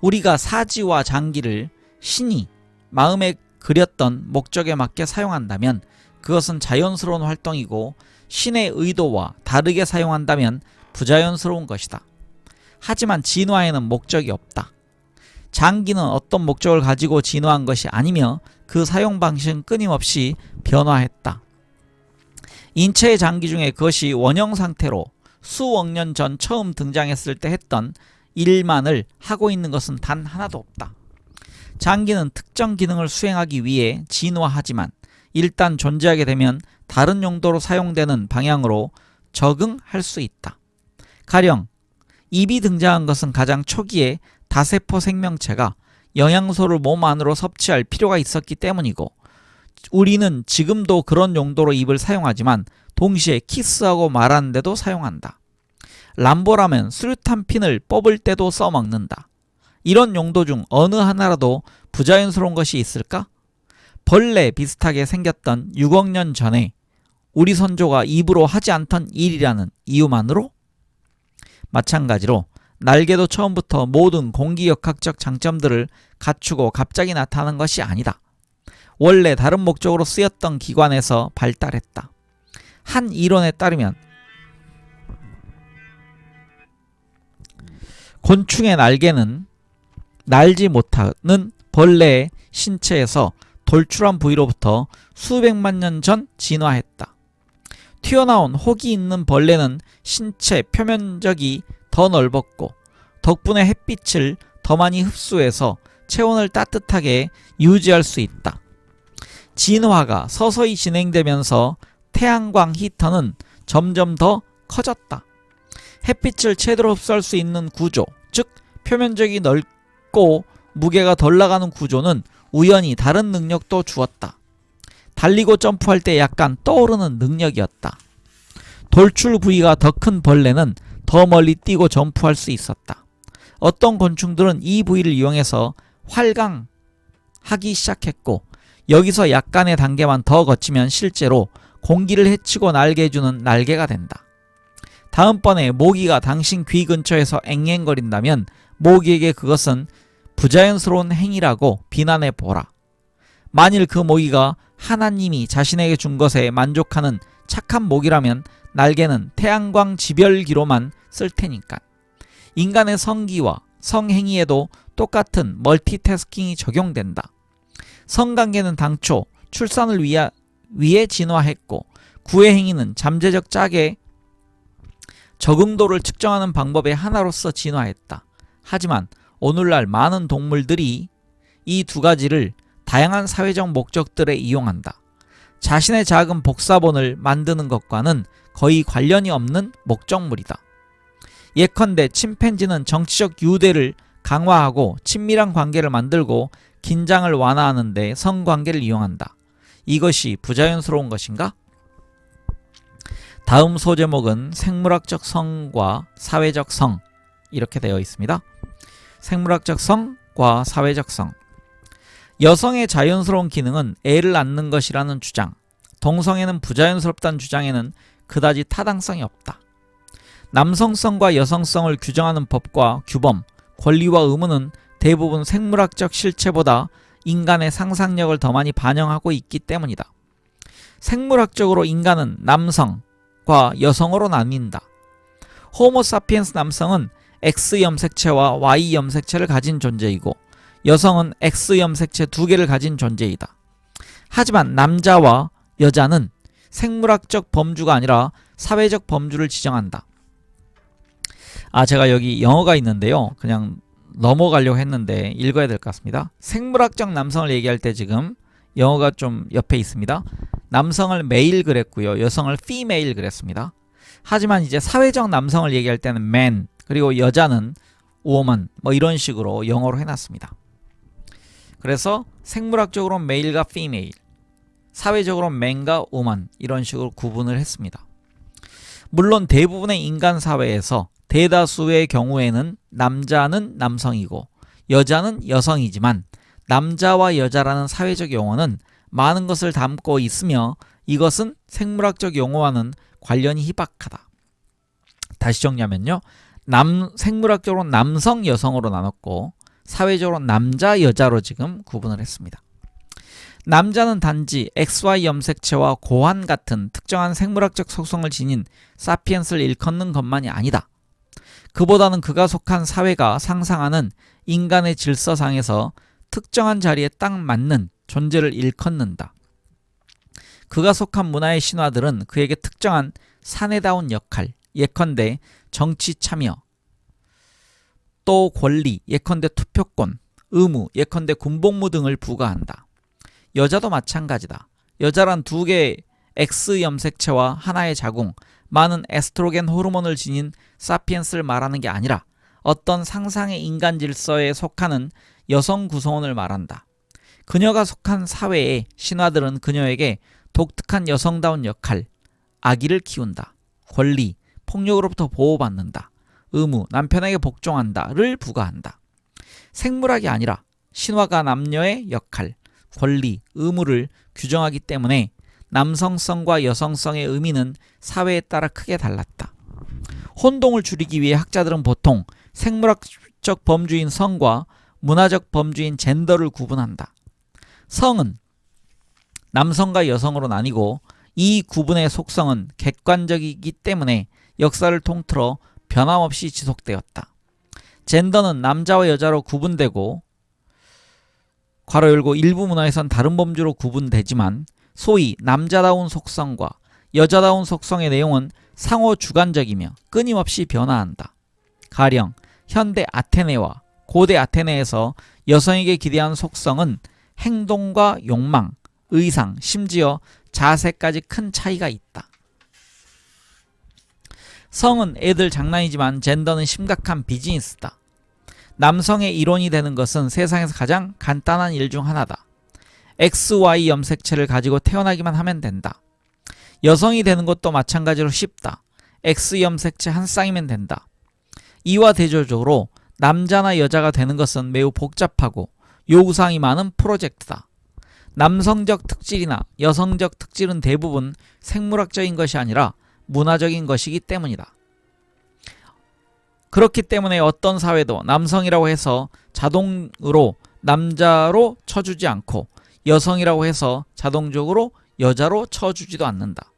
[SPEAKER 1] 우리가 사지와 장기를 신이 마음에 그렸던 목적에 맞게 사용한다면 그것은 자연스러운 활동이고, 신의 의도와 다르게 사용한다면 부자연스러운 것이다. 하지만 진화에는 목적이 없다. 장기는 어떤 목적을 가지고 진화한 것이 아니며 그 사용 방식은 끊임없이 변화했다. 인체의 장기 중에 그것이 원형 상태로 수억 년 전 처음 등장했을 때 했던 일만을 하고 있는 것은 단 하나도 없다. 장기는 특정 기능을 수행하기 위해 진화하지만 일단 존재하게 되면 다른 용도로 사용되는 방향으로 적응할 수 있다. 가령 입이 등장한 것은 가장 초기에 다세포 생명체가 영양소를 몸 안으로 섭취할 필요가 있었기 때문이고, 우리는 지금도 그런 용도로 입을 사용하지만 동시에 키스하고 말하는 데도 사용한다. 람보라면 수류탄 핀을 뽑을 때도 써먹는다. 이런 용도 중 어느 하나라도 부자연스러운 것이 있을까? 벌레 비슷하게 생겼던 6억 년 전에 우리 선조가 입으로 하지 않던 일이라는 이유만으로? 마찬가지로 날개도 처음부터 모든 공기역학적 장점들을 갖추고 갑자기 나타난 것이 아니다. 원래 다른 목적으로 쓰였던 기관에서 발달했다. 한 이론에 따르면 곤충의 날개는 날지 못하는 벌레의 신체에서 돌출한 부위로부터 수백만 년 전 진화했다. 튀어나온 혹이 있는 벌레는 신체 표면적이 더 넓었고, 덕분에 햇빛을 더 많이 흡수해서 체온을 따뜻하게 유지할 수 있다. 진화가 서서히 진행되면서 태양광 히터는 점점 더 커졌다. 햇빛을 제대로 흡수할 수 있는 구조, 즉 표면적이 넓고 무게가 덜 나가는 구조는 우연히 다른 능력도 주었다. 달리고 점프할 때 약간 떠오르는 능력이었다. 돌출 부위가 더 큰 벌레는 더 멀리 뛰고 점프할 수 있었다. 어떤 곤충들은 이 부위를 이용해서 활강하기 시작했고, 여기서 약간의 단계만 더 거치면 실제로 공기를 헤치고 날개해주는 날개가 된다. 다음번에 모기가 당신 귀 근처에서 앵앵거린다면 모기에게 그것은 부자연스러운 행위라고 비난해 보라. 만일 그 모기가 하나님이 자신에게 준 것에 만족하는 착한 모기라면 날개는 태양광 지별기로만 쓸 테니까. 인간의 성기와 성행위에도 똑같은 멀티태스킹이 적용된다. 성관계는 당초 출산을 위해 진화했고, 구애 행위는 잠재적 짝의 적응도를 측정하는 방법의 하나로서 진화했다. 하지만 오늘날 많은 동물들이 이 두 가지를 다양한 사회적 목적들에 이용한다. 자신의 작은 복사본을 만드는 것과는 거의 관련이 없는 목적물이다. 예컨대 침팬지는 정치적 유대를 강화하고 친밀한 관계를 만들고 긴장을 완화하는 데 성관계를 이용한다. 이것이 부자연스러운 것인가? 다음 소제목은 생물학적 성과 사회적 성, 이렇게 되어 있습니다. 생물학적 성과 사회적 성. 여성의 자연스러운 기능은 애를 낳는 것이라는 주장, 동성애는 부자연스럽다는 주장에는 그다지 타당성이 없다. 남성성과 여성성을 규정하는 법과 규범, 권리와 의무는 대부분 생물학적 실체보다 인간의 상상력을 더 많이 반영하고 있기 때문이다. 생물학적으로 인간은 남성과 여성으로 나뉜다. 호모사피엔스 남성은 X 염색체와 Y 염색체를 가진 존재이고, 여성은 X 염색체 2개를 가진 존재이다. 하지만 남자와 여자는 생물학적 범주가 아니라 사회적 범주를 지정한다. 제가 여기 영어가 있는데요. 그냥 넘어가려고 했는데 읽어야 될 것 같습니다. 생물학적 남성을 얘기할 때 지금 영어가 좀 옆에 있습니다. 남성을 male 그랬고요. 여성을 female 그랬습니다. 하지만 이제 사회적 남성을 얘기할 때는 man, 그리고 여자는 woman, 뭐 이런 식으로 영어로 해놨습니다. 그래서 생물학적으로 male가 female, 사회적으로 man과 woman, 이런 식으로 구분을 했습니다. 물론 대부분의 인간 사회에서 대다수의 경우에는 남자는 남성이고 여자는 여성이지만, 남자와 여자라는 사회적 용어는 많은 것을 담고 있으며 이것은 생물학적 용어와는 관련이 희박하다. 다시 정리하면요, 생물학적으로 남성, 여성으로 나눴고 사회적으로 남자, 여자로 지금 구분을 했습니다. 남자는 단지 XY 염색체와 고환 같은 특정한 생물학적 속성을 지닌 사피엔스를 일컫는 것만이 아니다. 그보다는 그가 속한 사회가 상상하는 인간의 질서상에서 특정한 자리에 딱 맞는 존재를 일컫는다. 그가 속한 문화의 신화들은 그에게 특정한 사내다운 역할, 예컨대 정치 참여, 또 권리, 예컨대 투표권, 의무, 예컨대 군복무 등을 부과한다. 여자도 마찬가지다. 여자란 2개의 X 염색체와 하나의 자궁, 많은 에스트로겐 호르몬을 지닌 사피엔스를 말하는 게 아니라 어떤 상상의 인간 질서에 속하는 여성 구성원을 말한다. 그녀가 속한 사회의 신화들은 그녀에게 독특한 여성다운 역할, 아기를 키운다, 권리, 폭력으로부터 보호받는다, 의무, 남편에게 복종한다를 부과한다. 생물학이 아니라 신화가 남녀의 역할, 권리, 의무를 규정하기 때문에 남성성과 여성성의 의미는 사회에 따라 크게 달랐다. 혼동을 줄이기 위해 학자들은 보통 생물학적 범주인 성과 문화적 범주인 젠더를 구분한다. 성은 남성과 여성으로 나뉘고 이 구분의 속성은 객관적이기 때문에 역사를 통틀어 변함없이 지속되었다. 젠더는 남자와 여자로 구분되고 괄호 열고 일부 문화에선 다른 범주로 구분되지만, 소위 남자다운 속성과 여자다운 속성의 내용은 상호 주관적이며 끊임없이 변화한다. 가령 현대 아테네와 고대 아테네에서 여성에게 기대한 속성은 행동과 욕망, 의상, 심지어 자세까지 큰 차이가 있다. 성은 애들 장난이지만 젠더는 심각한 비즈니스다. 남성의 이론이 되는 것은 세상에서 가장 간단한 일 중 하나다. XY 염색체를 가지고 태어나기만 하면 된다. 여성이 되는 것도 마찬가지로 쉽다. X 염색체 한 쌍이면 된다. 이와 대조적으로 남자나 여자가 되는 것은 매우 복잡하고 요구사항이 많은 프로젝트다. 남성적 특질이나 여성적 특질은 대부분 생물학적인 것이 아니라 문화적인 것이기 때문이다. 그렇기 때문에 어떤 사회도 남성이라고 해서 자동으로 남자로 쳐주지 않고 여성이라고 해서 자동적으로 여자로 쳐주지도 않는다.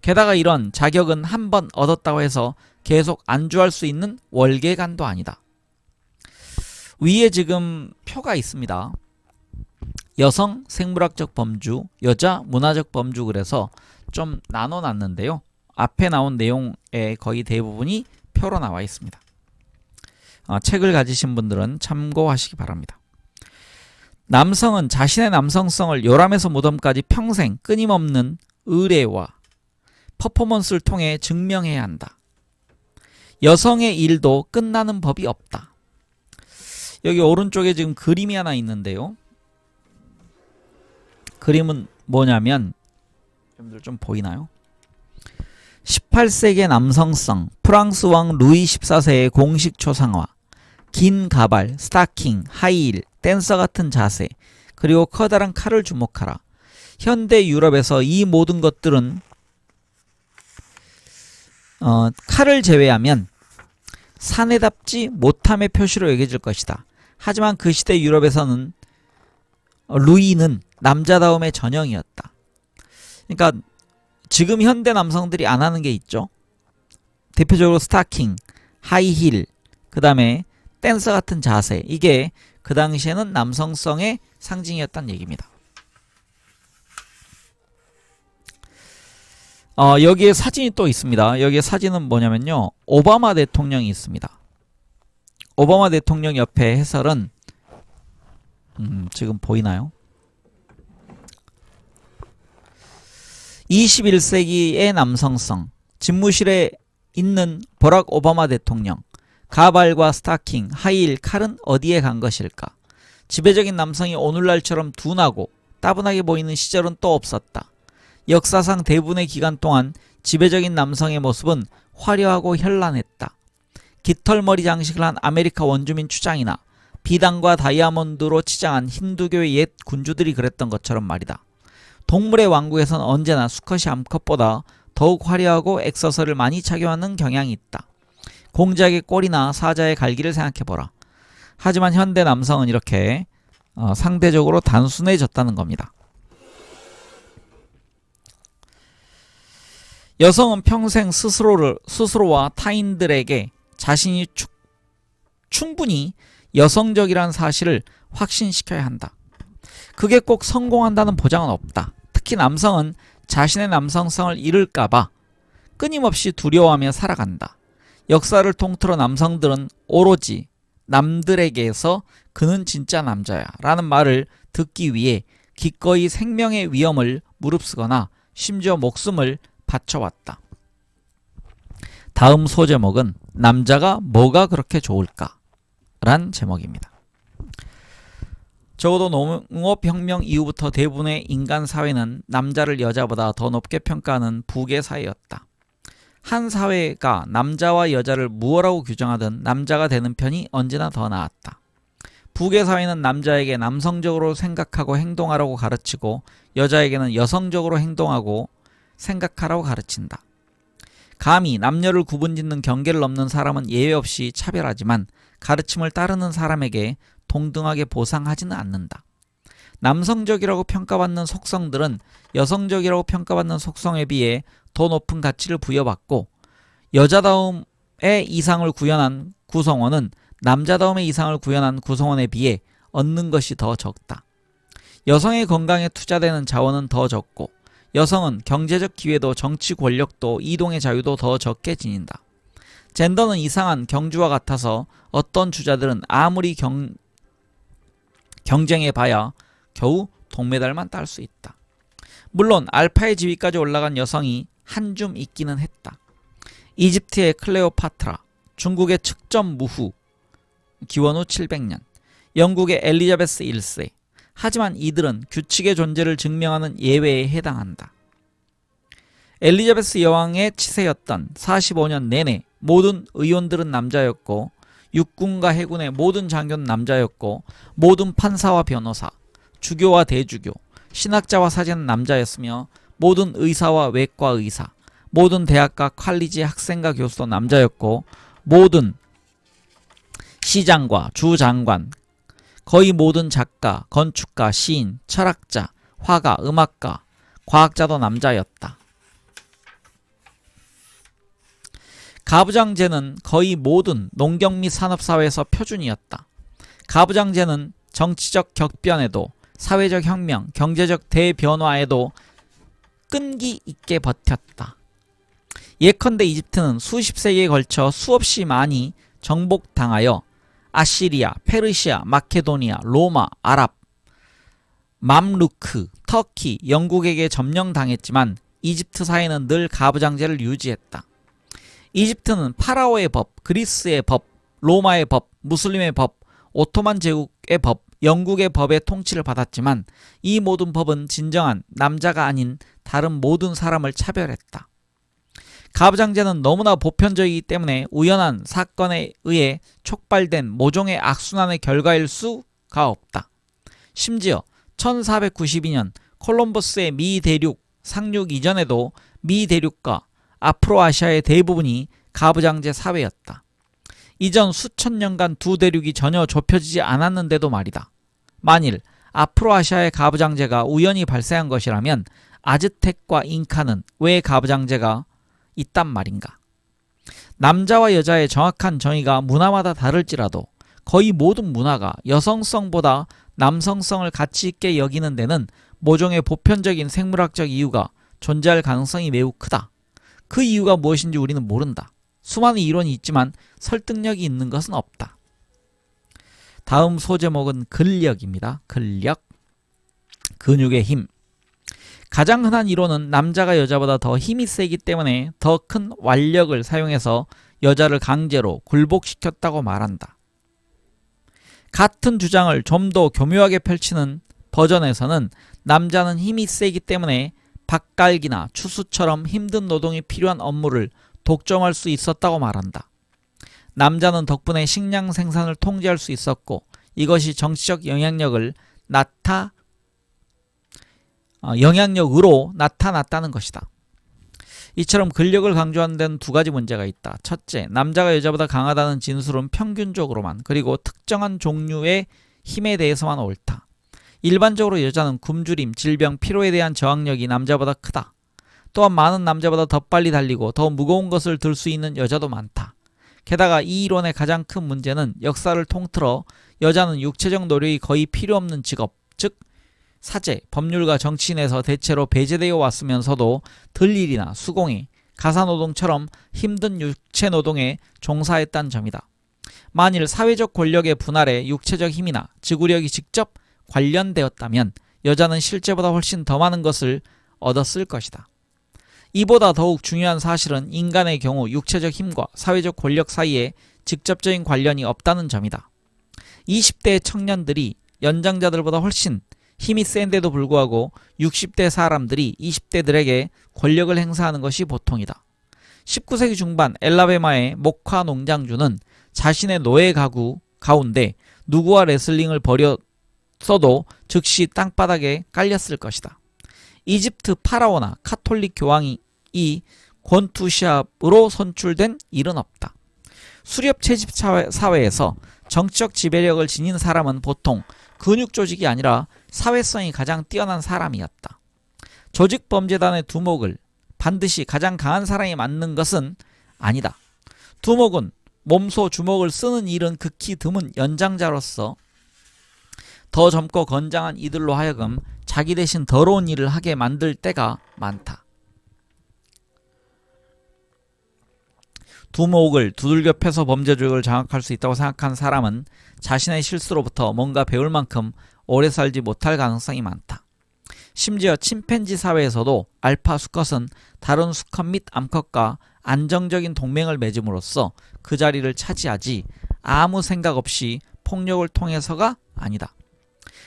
[SPEAKER 1] 게다가 이런 자격은 한 번 얻었다고 해서 계속 안주할 수 있는 월계관도 아니다. 위에 지금 표가 있습니다. 여성 생물학적 범주, 여자 문화적 범주, 그래서 좀 나눠놨는데요. 앞에 나온 내용의 거의 대부분이 표로 나와 있습니다. 책을 가지신 분들은 참고하시기 바랍니다. 남성은 자신의 남성성을 요람에서 무덤까지 평생 끊임없는 의뢰와 퍼포먼스를 통해 증명해야 한다. 여성의 일도 끝나는 법이 없다. 여기 오른쪽에 지금 그림이 하나 있는데요. 그림은 뭐냐면 여러분들 좀 보이나요? 18세기의 남성성, 프랑스 왕 루이 14세의 공식 초상화, 긴 가발, 스타킹, 하이힐, 댄서 같은 자세, 그리고 커다란 칼을 주목하라. 현대 유럽에서 이 모든 것들은 칼을 제외하면 사내답지 못함의 표시로 여겨질 것이다. 하지만 그 시대 유럽에서는 루이는 남자다움의 전형이었다. 그러니까 지금 현대 남성들이 안 하는 게 있죠. 대표적으로 스타킹, 하이힐, 그 다음에 댄서 같은 자세, 이게 그 당시에는 남성성의 상징이었다는 얘기입니다. 여기에 사진이 또 있습니다. 여기에 사진은 뭐냐면요, 오바마 대통령이 있습니다. 오바마 대통령 옆에 해설은 지금 보이나요? 21세기의 남성성, 집무실에 있는 버락 오바마 대통령, 가발과 스타킹, 하이힐, 칼은 어디에 간 것일까? 지배적인 남성이 오늘날처럼 둔하고 따분하게 보이는 시절은 또 없었다. 역사상 대부분의 기간 동안 지배적인 남성의 모습은 화려하고 현란했다. 깃털머리 장식을 한 아메리카 원주민 추장이나 비단과 다이아몬드로 치장한 힌두교의 옛 군주들이 그랬던 것처럼 말이다. 동물의 왕국에선 언제나 수컷이 암컷보다 더욱 화려하고 액세서리를 많이 착용하는 경향이 있다. 공작의 꼴이나 사자의 갈기를 생각해보라. 하지만 현대 남성은 이렇게 상대적으로 단순해졌다는 겁니다. 여성은 평생 스스로와 타인들에게 자신이 충분히 여성적이라는 사실을 확신시켜야 한다. 그게 꼭 성공한다는 보장은 없다. 특히 남성은 자신의 남성성을 잃을까봐 끊임없이 두려워하며 살아간다. 역사를 통틀어 남성들은 오로지 남들에게서 그는 진짜 남자야 라는 말을 듣기 위해 기꺼이 생명의 위험을 무릅쓰거나 심지어 목숨을 바쳐왔다. 다음 소제목은 남자가 뭐가 그렇게 좋을까? 란 제목입니다. 적어도 농업혁명 이후부터 대부분의 인간 사회는 남자를 여자보다 더 높게 평가하는 부계 사회였다. 한 사회가 남자와 여자를 무엇라고 규정하든 남자가 되는 편이 언제나 더 나았다. 부계 사회는 남자에게 남성적으로 생각하고 행동하라고 가르치고 여자에게는 여성적으로 행동하고 생각하라고 가르친다. 감히 남녀를 구분짓는 경계를 넘는 사람은 예외 없이 차별하지만 가르침을 따르는 사람에게 동등하게 보상하지는 않는다. 남성적이라고 평가받는 속성들은 여성적이라고 평가받는 속성에 비해 더 높은 가치를 부여받고 여자다움의 이상을 구현한 구성원은 남자다움의 이상을 구현한 구성원에 비해 얻는 것이 더 적다. 여성의 건강에 투자되는 자원은 더 적고 여성은 경제적 기회도 정치 권력도 이동의 자유도 더 적게 지닌다. 젠더는 이상한 경주와 같아서 어떤 주자들은 아무리 경쟁해봐야 겨우 동메달만 딸 수 있다. 물론 알파의 지위까지 올라간 여성이 한 줌 있기는 했다. 이집트의 클레오파트라, 중국의 측전 무후, 기원 후 700년, 영국의 엘리자베스 1세. 하지만 이들은 규칙의 존재를 증명하는 예외에 해당한다. 엘리자베스 여왕의 치세였던 45년 내내 모든 의원들은 남자였고, 육군과 해군의 모든 장교는 남자였고, 모든 판사와 변호사, 주교와 대주교, 신학자와 사제는 남자였으며, 모든 의사와 외과 의사, 모든 대학과 컬리지 학생과 교수도 남자였고, 모든 시장과 주장관, 거의 모든 작가, 건축가, 시인, 철학자, 화가, 음악가, 과학자도 남자였다. 가부장제는 거의 모든 농경 및 산업사회에서 표준이었다. 가부장제는 정치적 격변에도, 사회적 혁명, 경제적 대변화에도 끈기 있게 버텼다. 예컨대 이집트는 수십 세기에 걸쳐 수없이 많이 정복당하여 아시리아, 페르시아, 마케도니아, 로마, 아랍, 맘루크, 터키, 영국에게 점령당했지만 이집트 사회는 늘 가부장제를 유지했다. 이집트는 파라오의 법, 그리스의 법, 로마의 법, 무슬림의 법, 오토만 제국의 법, 영국의 법의 통치를 받았지만 이 모든 법은 진정한 남자가 아닌 다른 모든 사람을 차별했다. 가부장제는 너무나 보편적이기 때문에 우연한 사건에 의해 촉발된 모종의 악순환의 결과일 수가 없다. 심지어 1492년 콜럼버스의 미 대륙 상륙 이전에도 미 대륙과 아프로아시아의 대부분이 가부장제 사회였다. 이전 수천 년간 두 대륙이 전혀 좁혀지지 않았는데도 말이다. 만일 아프로아시아의 가부장제가 우연히 발생한 것이라면 아즈텍과 잉카는 왜 가부장제가 있단 말인가? 남자와 여자의 정확한 정의가 문화마다 다를지라도 거의 모든 문화가 여성성보다 남성성을 가치 있게 여기는 데는 모종의 보편적인 생물학적 이유가 존재할 가능성이 매우 크다. 그 이유가 무엇인지 우리는 모른다. 수많은 이론이 있지만 설득력이 있는 것은 없다. 다음 소제목은 근력입니다. 근력, 근육의 힘. 가장 흔한 이론은 남자가 여자보다 더 힘이 세기 때문에 더 큰 완력을 사용해서 여자를 강제로 굴복시켰다고 말한다. 같은 주장을 좀 더 교묘하게 펼치는 버전에서는 남자는 힘이 세기 때문에 밭갈기나 추수처럼 힘든 노동이 필요한 업무를 독점할 수 있었다고 말한다. 남자는 덕분에 식량 생산을 통제할 수 있었고 이것이 정치적 영향력으로 나타났다는 것이다. 이처럼 근력을 강조하는 데는 두 가지 문제가 있다. 첫째, 남자가 여자보다 강하다는 진술은 평균적으로만, 그리고 특정한 종류의 힘에 대해서만 옳다. 일반적으로 여자는 굶주림, 질병, 피로에 대한 저항력이 남자보다 크다. 또한 많은 남자보다 더 빨리 달리고 더 무거운 것을 들 수 있는 여자도 많다. 게다가 이 이론의 가장 큰 문제는 역사를 통틀어 여자는 육체적 노력이 거의 필요 없는 직업, 즉 사제, 법률가, 정치인에서 대체로 배제되어 왔으면서도 들일이나 수공예, 가사노동처럼 힘든 육체노동에 종사했다는 점이다. 만일 사회적 권력의 분할에 육체적 힘이나 지구력이 직접 관련되었다면 여자는 실제보다 훨씬 더 많은 것을 얻었을 것이다. 이보다 더욱 중요한 사실은 인간의 경우 육체적 힘과 사회적 권력 사이에 직접적인 관련이 없다는 점이다. 20대 청년들이 연장자들보다 훨씬 힘이 센데도 불구하고 60대 사람들이 20대들에게 권력을 행사하는 것이 보통이다. 19세기 중반 엘라베마의 목화 농장주는 자신의 노예 가구 가운데 누구와 레슬링을 벌였어도 즉시 땅바닥에 깔렸을 것이다. 이집트 파라오나 카톨릭 교황이 이 권투시합으로 선출된 일은 없다. 수렵 채집 사회에서 정치적 지배력을 지닌 사람은 보통 근육 조직이 아니라 사회성이 가장 뛰어난 사람이었다. 조직범죄단의 두목을 반드시 가장 강한 사람이 맞는 것은 아니다. 두목은 몸소 주먹을 쓰는 일은 극히 드문 연장자로서 더 젊고 건장한 이들로 하여금 자기 대신 더러운 일을 하게 만들 때가 많다. 두목을 두들겨 패서 범죄 조직을 장악할 수 있다고 생각하는 사람은 자신의 실수로부터 뭔가 배울 만큼 오래 살지 못할 가능성이 많다. 심지어 침팬지 사회에서도 알파 수컷은 다른 수컷 및 암컷과 안정적인 동맹을 맺음으로써 그 자리를 차지하지 아무 생각 없이 폭력을 통해서가 아니다.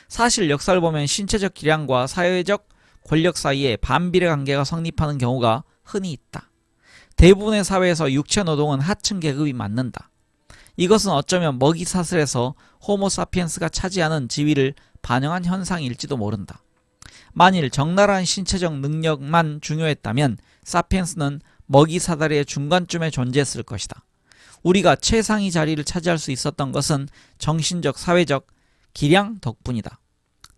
[SPEAKER 1] 사실 역사를 보면 신체적 기량과 사회적 권력 사이에 반비례 관계가 성립하는 경우가 흔히 있다. 대부분의 사회에서 육체 노동은 하층 계급이 맡는다. 이것은 어쩌면 먹이 사슬에서 호모사피엔스가 차지하는 지위를 반영한 현상일지도 모른다. 만일 적나라한 신체적 능력만 중요했다면 사피엔스는 먹이 사다리의 중간쯤에 존재했을 것이다. 우리가 최상위 자리를 차지할 수 있었던 것은 정신적, 사회적 기량 덕분이다.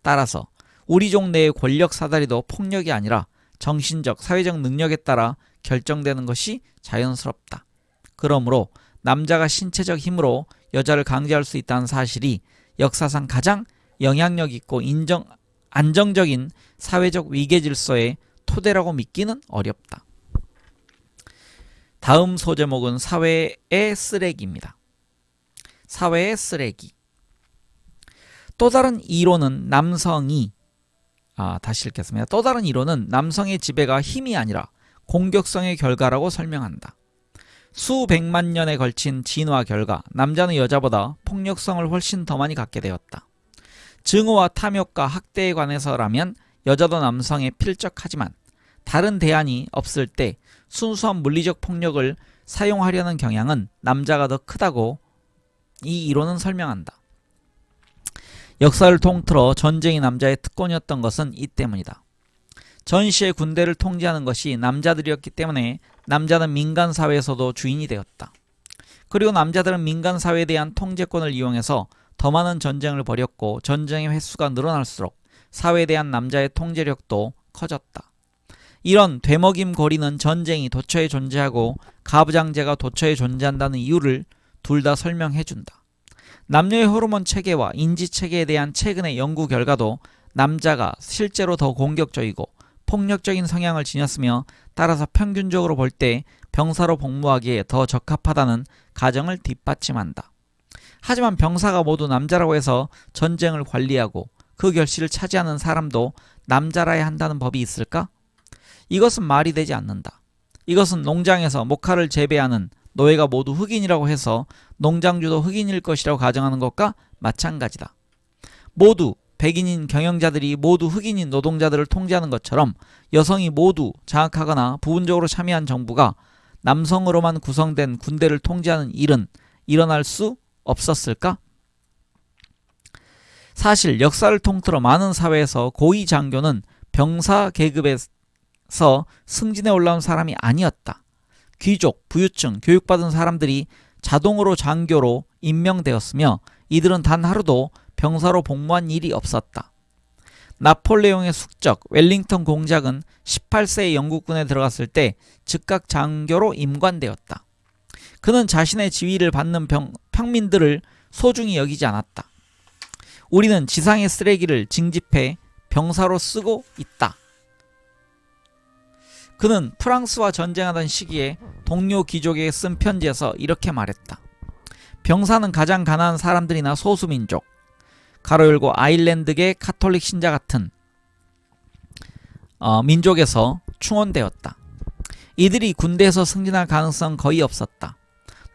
[SPEAKER 1] 따라서 우리 종 내의 권력 사다리도 폭력이 아니라 정신적, 사회적 능력에 따라 결정되는 것이 자연스럽다. 그러므로 남자가 신체적 힘으로 여자를 강제할 수 있다는 사실이 역사상 가장 영향력 있고 안정적인 사회적 위계 질서의 토대라고 믿기는 어렵다. 다음 소제목은 사회의 쓰레기입니다. 사회의 쓰레기. 또 다른 이론은 다시 읽겠습니다. 또 다른 이론은 남성의 지배가 힘이 아니라 공격성의 결과라고 설명한다. 수백만 년에 걸친 진화 결과 남자는 여자보다 폭력성을 훨씬 더 많이 갖게 되었다. 증오와 탐욕과 학대에 관해서라면 여자도 남성에 필적하지만 다른 대안이 없을 때 순수한 물리적 폭력을 사용하려는 경향은 남자가 더 크다고 이 이론은 설명한다. 역사를 통틀어 전쟁이 남자의 특권이었던 것은 이 때문이다. 전시의 군대를 통제하는 것이 남자들이었기 때문에 남자는 민간사회에서도 주인이 되었다. 그리고 남자들은 민간사회에 대한 통제권을 이용해서 더 많은 전쟁을 벌였고 전쟁의 횟수가 늘어날수록 사회에 대한 남자의 통제력도 커졌다. 이런 되먹임 거리는 전쟁이 도처에 존재하고 가부장제가 도처에 존재한다는 이유를 둘 다 설명해준다. 남녀의 호르몬 체계와 인지 체계에 대한 최근의 연구 결과도 남자가 실제로 더 공격적이고 폭력적인 성향을 지녔으며 따라서 평균적으로 볼 때 병사로 복무하기에 더 적합하다는 가정을 뒷받침한다. 하지만 병사가 모두 남자라고 해서 전쟁을 관리하고 그 결실을 차지하는 사람도 남자라야 한다는 법이 있을까? 이것은 말이 되지 않는다. 이것은 농장에서 목화를 재배하는 노예가 모두 흑인이라고 해서 농장주도 흑인일 것이라고 가정하는 것과 마찬가지다. 모두 백인인 경영자들이 모두 흑인인 노동자들을 통제하는 것처럼 여성이 모두 장악하거나 부분적으로 참여한 정부가 남성으로만 구성된 군대를 통제하는 일은 일어날 수 없었을까? 사실 역사를 통틀어 많은 사회에서 고위 장교는 병사 계급에서 승진해 올라온 사람이 아니었다. 귀족, 부유층, 교육받은 사람들이 자동으로 장교로 임명되었으며 이들은 단 하루도 병사로 복무한 일이 없었다. 나폴레옹의 숙적 웰링턴 공작은 18세에 영국군에 들어갔을 때 즉각 장교로 임관되었다. 그는 자신의 지위를 받는 평민들을 소중히 여기지 않았다. 우리는 지상의 쓰레기를 징집해 병사로 쓰고 있다. 그는 프랑스와 전쟁하던 시기에 동료 귀족에게 쓴 편지에서 이렇게 말했다. 병사는 가장 가난한 사람들이나 소수민족, 가로 열고 아일랜드계 카톨릭 신자 같은 민족에서 충원되었다. 이들이 군대에서 승진할 가능성은 거의 없었다.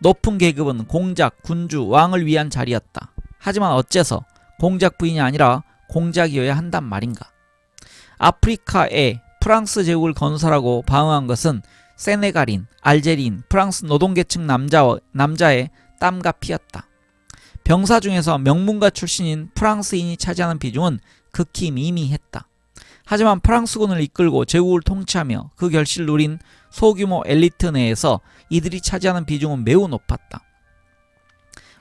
[SPEAKER 1] 높은 계급은 공작, 군주, 왕을 위한 자리였다. 하지만 어째서 공작 부인이 아니라 공작이어야 한단 말인가? 아프리카에 프랑스 제국을 건설하고 방어한 것은 세네갈인, 알제리인, 프랑스 노동계층 남자의 땀과 피였다. 병사 중에서 명문가 출신인 프랑스인이 차지하는 비중은 극히 미미했다. 하지만 프랑스군을 이끌고 제국을 통치하며 그 결실을 누린 소규모 엘리트 내에서 이들이 차지하는 비중은 매우 높았다.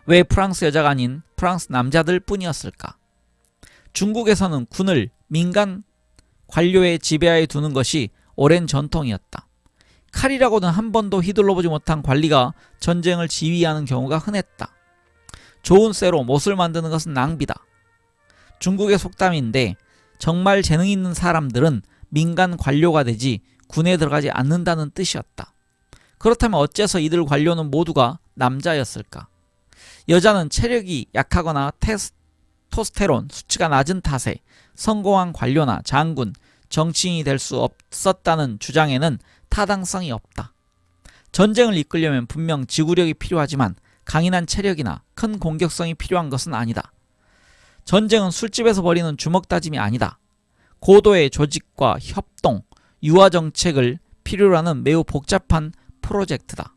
[SPEAKER 1] 왜 프랑스 여자가 아닌 프랑스 남자들 뿐이었을까? 중국에서는 군을 민간 관료의 지배하에 두는 것이 오랜 전통이었다. 칼이라고는 한 번도 휘둘러보지 못한 관리가 전쟁을 지휘하는 경우가 흔했다. 좋은 쇠로 못을 만드는 것은 낭비다. 중국의 속담인데 정말 재능 있는 사람들은 민간 관료가 되지 군에 들어가지 않는다는 뜻이었다. 그렇다면 어째서 이들 관료는 모두가 남자였을까? 여자는 체력이 약하거나 테스토스테론 수치가 낮은 탓에 성공한 관료나 장군, 정치인이 될 수 없었다는 주장에는 타당성이 없다. 전쟁을 이끌려면 분명 지구력이 필요하지만 강인한 체력이나 큰 공격성이 필요한 것은 아니다. 전쟁은 술집에서 벌이는 주먹다짐이 아니다. 고도의 조직과 협동, 유화 정책을 필요로 하는 매우 복잡한 프로젝트다.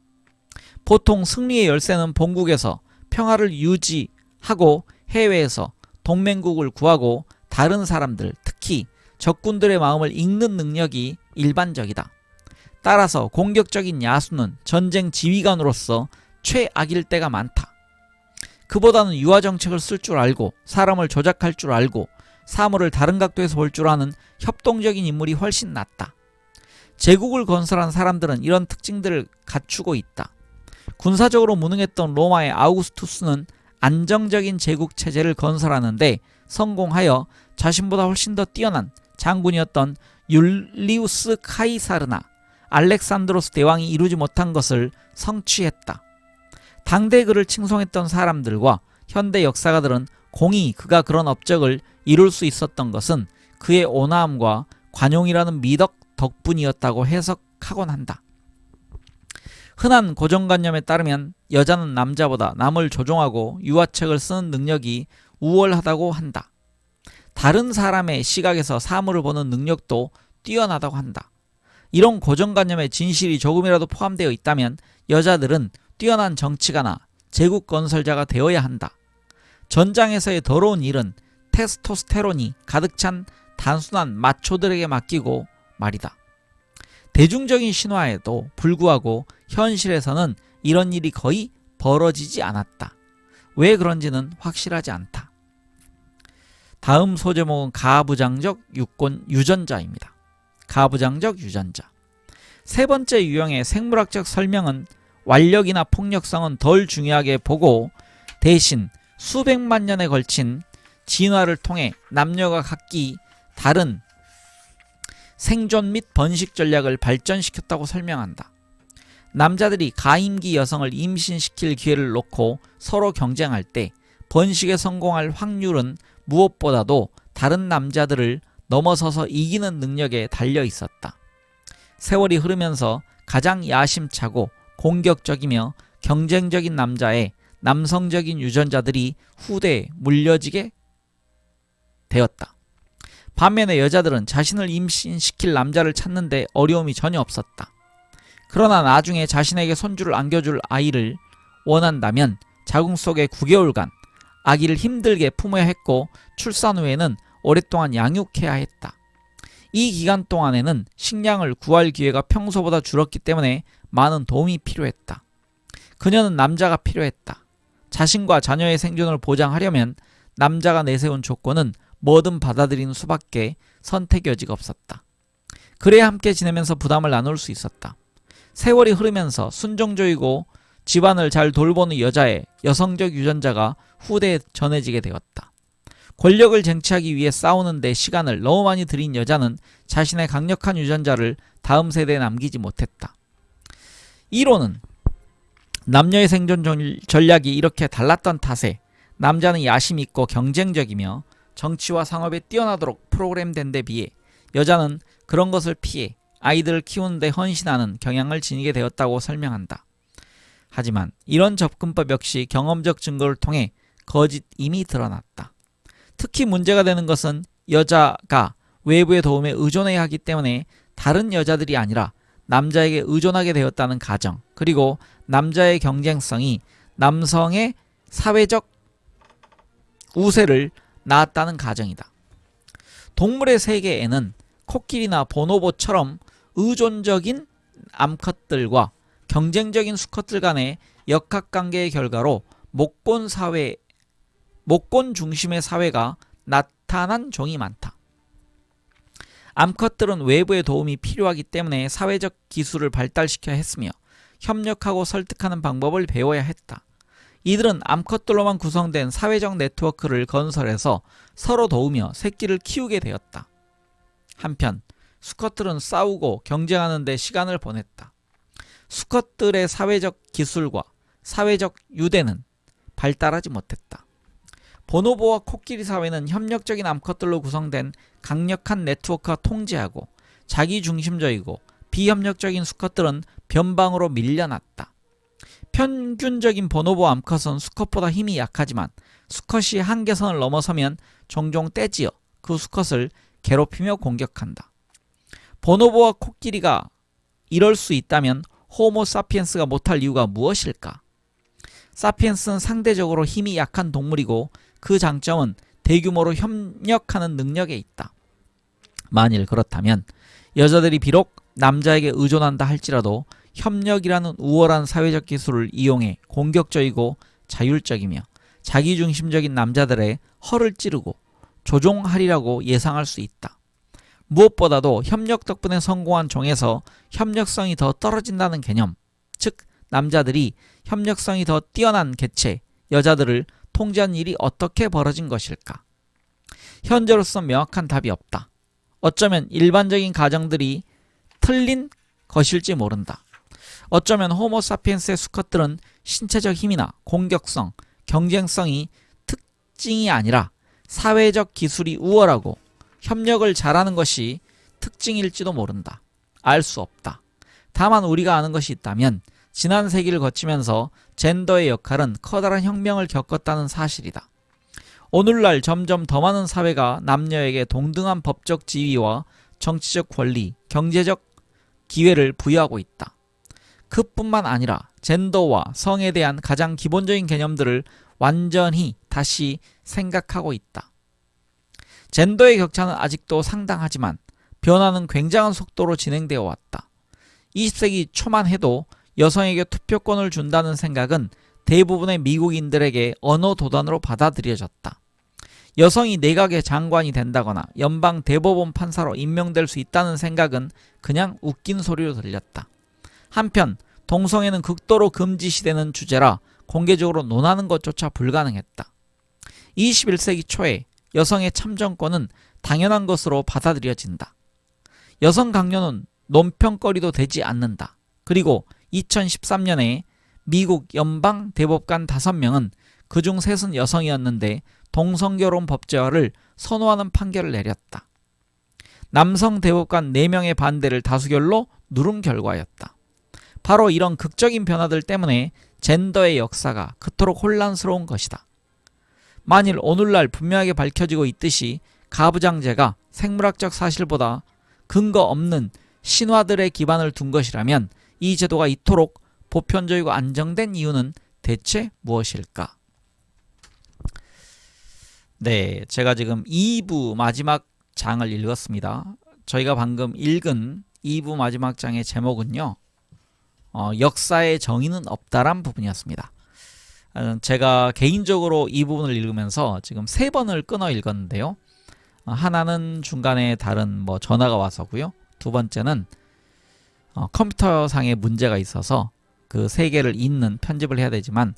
[SPEAKER 1] 보통 승리의 열쇠는 본국에서 평화를 유지하고 해외에서 동맹국을 구하고 다른 사람들, 특히 적군들의 마음을 읽는 능력이 일반적이다. 따라서 공격적인 야수는 전쟁 지휘관으로서 최악일 때가 많다. 그보다는 유화 정책을 쓸 줄 알고 사람을 조작할 줄 알고 사물을 다른 각도에서 볼 줄 아는 협동적인 인물이 훨씬 낫다. 제국을 건설한 사람들은 이런 특징들을 갖추고 있다. 군사적으로 무능했던 로마의 아우구스투스는 안정적인 제국 체제를 건설하는데 성공하여 자신보다 훨씬 더 뛰어난 장군이었던 율리우스 카이사르나 알렉산드로스 대왕이 이루지 못한 것을 성취했다. 당대 그를 칭송했던 사람들과 현대 역사가들은 공히 그가 그런 업적을 이룰 수 있었던 것은 그의 온화함과 관용이라는 미덕 덕분이었다고 해석하곤 한다. 흔한 고정관념에 따르면 여자는 남자보다 남을 조종하고 유화책을 쓰는 능력이 우월하다고 한다. 다른 사람의 시각에서 사물을 보는 능력도 뛰어나다고 한다. 이런 고정관념에 진실이 조금이라도 포함되어 있다면 여자들은 뛰어난 정치가나 제국 건설자가 되어야 한다. 전장에서의 더러운 일은 테스토스테론이 가득 찬 단순한 마초들에게 맡기고 말이다. 대중적인 신화에도 불구하고 현실에서는 이런 일이 거의 벌어지지 않았다. 왜 그런지는 확실하지 않다. 다음 소제목은 가부장적 유전자입니다. 가부장적 유전자. 세 번째 유형의 생물학적 설명은 완력이나 폭력성은 덜 중요하게 보고 대신 수백만 년에 걸친 진화를 통해 남녀가 각기 다른 생존 및 번식 전략을 발전시켰다고 설명한다. 남자들이 가임기 여성을 임신시킬 기회를 놓고 서로 경쟁할 때 번식에 성공할 확률은 무엇보다도 다른 남자들을 넘어서서 이기는 능력에 달려 있었다. 세월이 흐르면서 가장 야심차고 공격적이며 경쟁적인 남자의 남성적인 유전자들이 후대에 물려지게 되었다. 반면에 여자들은 자신을 임신시킬 남자를 찾는데 어려움이 전혀 없었다. 그러나 나중에 자신에게 손주를 안겨줄 아이를 원한다면 자궁 속에 9개월간 아기를 힘들게 품어야 했고 출산 후에는 오랫동안 양육해야 했다. 이 기간 동안에는 식량을 구할 기회가 평소보다 줄었기 때문에 많은 도움이 필요했다. 그녀는 남자가 필요했다. 자신과 자녀의 생존을 보장하려면 남자가 내세운 조건은 뭐든 받아들이는 수밖에 선택의 여지가 없었다. 그래야 함께 지내면서 부담을 나눌 수 있었다. 세월이 흐르면서 순종적이고 집안을 잘 돌보는 여자의 여성적 유전자가 후대에 전해지게 되었다. 권력을 쟁취하기 위해 싸우는 데 시간을 너무 많이 들인 여자는 자신의 강력한 유전자를 다음 세대에 남기지 못했다. 이론은 남녀의 생존 전략이 이렇게 달랐던 탓에 남자는 야심 있고 경쟁적이며 정치와 상업에 뛰어나도록 프로그램된 데 비해 여자는 그런 것을 피해 아이들을 키우는 데 헌신하는 경향을 지니게 되었다고 설명한다. 하지만 이런 접근법 역시 경험적 증거를 통해 거짓임이 드러났다. 특히 문제가 되는 것은 여자가 외부의 도움에 의존해야 하기 때문에 다른 여자들이 아니라 남자에게 의존하게 되었다는 가정, 그리고 남자의 경쟁성이 남성의 사회적 우세를 낳았다는 가정이다. 동물의 세계에는 코끼리나 보노보처럼 의존적인 암컷들과 경쟁적인 수컷들 간의 역학관계의 결과로 목권 중심의 사회가 나타난 종이 많다. 암컷들은 외부의 도움이 필요하기 때문에 사회적 기술을 발달시켜야 했으며 협력하고 설득하는 방법을 배워야 했다. 이들은 암컷들로만 구성된 사회적 네트워크를 건설해서 서로 도우며 새끼를 키우게 되었다. 한편 수컷들은 싸우고 경쟁하는 데 시간을 보냈다. 수컷들의 사회적 기술과 사회적 유대는 발달하지 못했다. 보노보와 코끼리 사회는 협력적인 암컷들로 구성된 강력한 네트워크가 통제하고 자기중심적이고 비협력적인 수컷들은 변방으로 밀려났다. 평균적인 보노보 암컷은 수컷보다 힘이 약하지만 수컷이 한계선을 넘어서면 종종 떼지어 그 수컷을 괴롭히며 공격한다. 보노보와 코끼리가 이럴 수 있다면 호모 사피엔스가 못할 이유가 무엇일까? 사피엔스는 상대적으로 힘이 약한 동물이고 그 장점은 대규모로 협력하는 능력에 있다. 만일 그렇다면 여자들이 비록 남자에게 의존한다 할지라도 협력이라는 우월한 사회적 기술을 이용해 공격적이고 자율적이며 자기중심적인 남자들의 허를 찌르고 조종하리라고 예상할 수 있다. 무엇보다도 협력 덕분에 성공한 종에서 협력성이 더 떨어진다는 개념, 즉 남자들이 협력성이 더 뛰어난 개체, 여자들을 통제한 일이 어떻게 벌어진 것일까? 현재로서 명확한 답이 없다. 어쩌면 일반적인 가정들이 틀린 것일지 모른다. 어쩌면 호모 사피엔스의 수컷들은 신체적 힘이나 공격성, 경쟁성이 특징이 아니라 사회적 기술이 우월하고 협력을 잘하는 것이 특징일지도 모른다. 알 수 없다. 다만 우리가 아는 것이 있다면 지난 세기를 거치면서 젠더의 역할은 커다란 혁명을 겪었다는 사실이다. 오늘날 점점 더 많은 사회가 남녀에게 동등한 법적 지위와 정치적 권리, 경제적 기회를 부여하고 있다. 그뿐만 아니라 젠더와 성에 대한 가장 기본적인 개념들을 완전히 다시 생각하고 있다. 젠더의 격차는 아직도 상당하지만 변화는 굉장한 속도로 진행되어 왔다. 20세기 초만 해도 여성에게 투표권을 준다는 생각은 대부분의 미국인들에게 언어 도단으로 받아들여졌다. 여성이 내각의 장관이 된다거나 연방 대법원 판사로 임명될 수 있다는 생각은 그냥 웃긴 소리로 들렸다. 한편 동성애는 극도로 금지시되는 주제라 공개적으로 논하는 것조차 불가능했다. 21세기 초에 여성의 참정권은 당연한 것으로 받아들여진다. 여성 강요는 논평거리도 되지 않는다. 그리고 2013년에 미국 연방 대법관 5명은 그중 3은 여성이었는데 동성결혼 법제화를 선호하는 판결을 내렸다. 남성 대법관 4명의 반대를 다수결로 누른 결과였다. 바로 이런 극적인 변화들 때문에 젠더의 역사가 그토록 혼란스러운 것이다. 만일 오늘날 분명하게 밝혀지고 있듯이 가부장제가 생물학적 사실보다 근거 없는 신화들의 기반을 둔 것이라면 이 제도가 이토록 보편적이고 안정된 이유는 대체 무엇일까? 네, 제가 지금 2부 마지막 장을 읽었습니다. 저희가 방금 읽은 2부 마지막 장의 제목은요, 역사의 정의는 없다란 부분이었습니다. 제가 개인적으로 이 부분을 읽으면서 지금 3번을 끊어 읽었는데요. 하나는 중간에 다른 전화가 와서고요. 두 번째는 컴퓨터상의 문제가 있어서 그 3개를 읽는 편집을 해야 되지만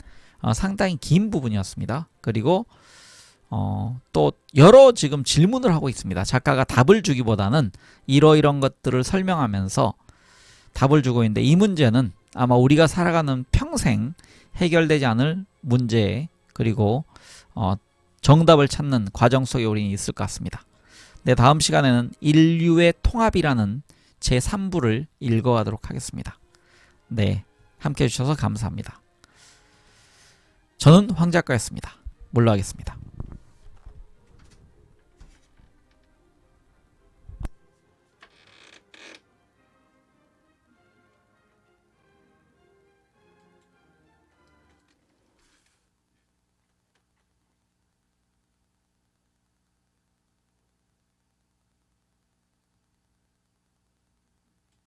[SPEAKER 1] 상당히 긴 부분이었습니다. 그리고 또 여러 지금 질문을 하고 있습니다. 작가가 답을 주기보다는 이러이런 것들을 설명하면서 답을 주고 있는데 이 문제는 아마 우리가 살아가는 평생 해결되지 않을 문제 그리고 정답을 찾는 과정 속에 우리는 있을 것 같습니다. 네, 다음 시간에는 인류의 통합이라는 제3부를 읽어가도록 하겠습니다. 네, 함께 해주셔서 감사합니다. 저는 황 작가였습니다. 물러가겠습니다.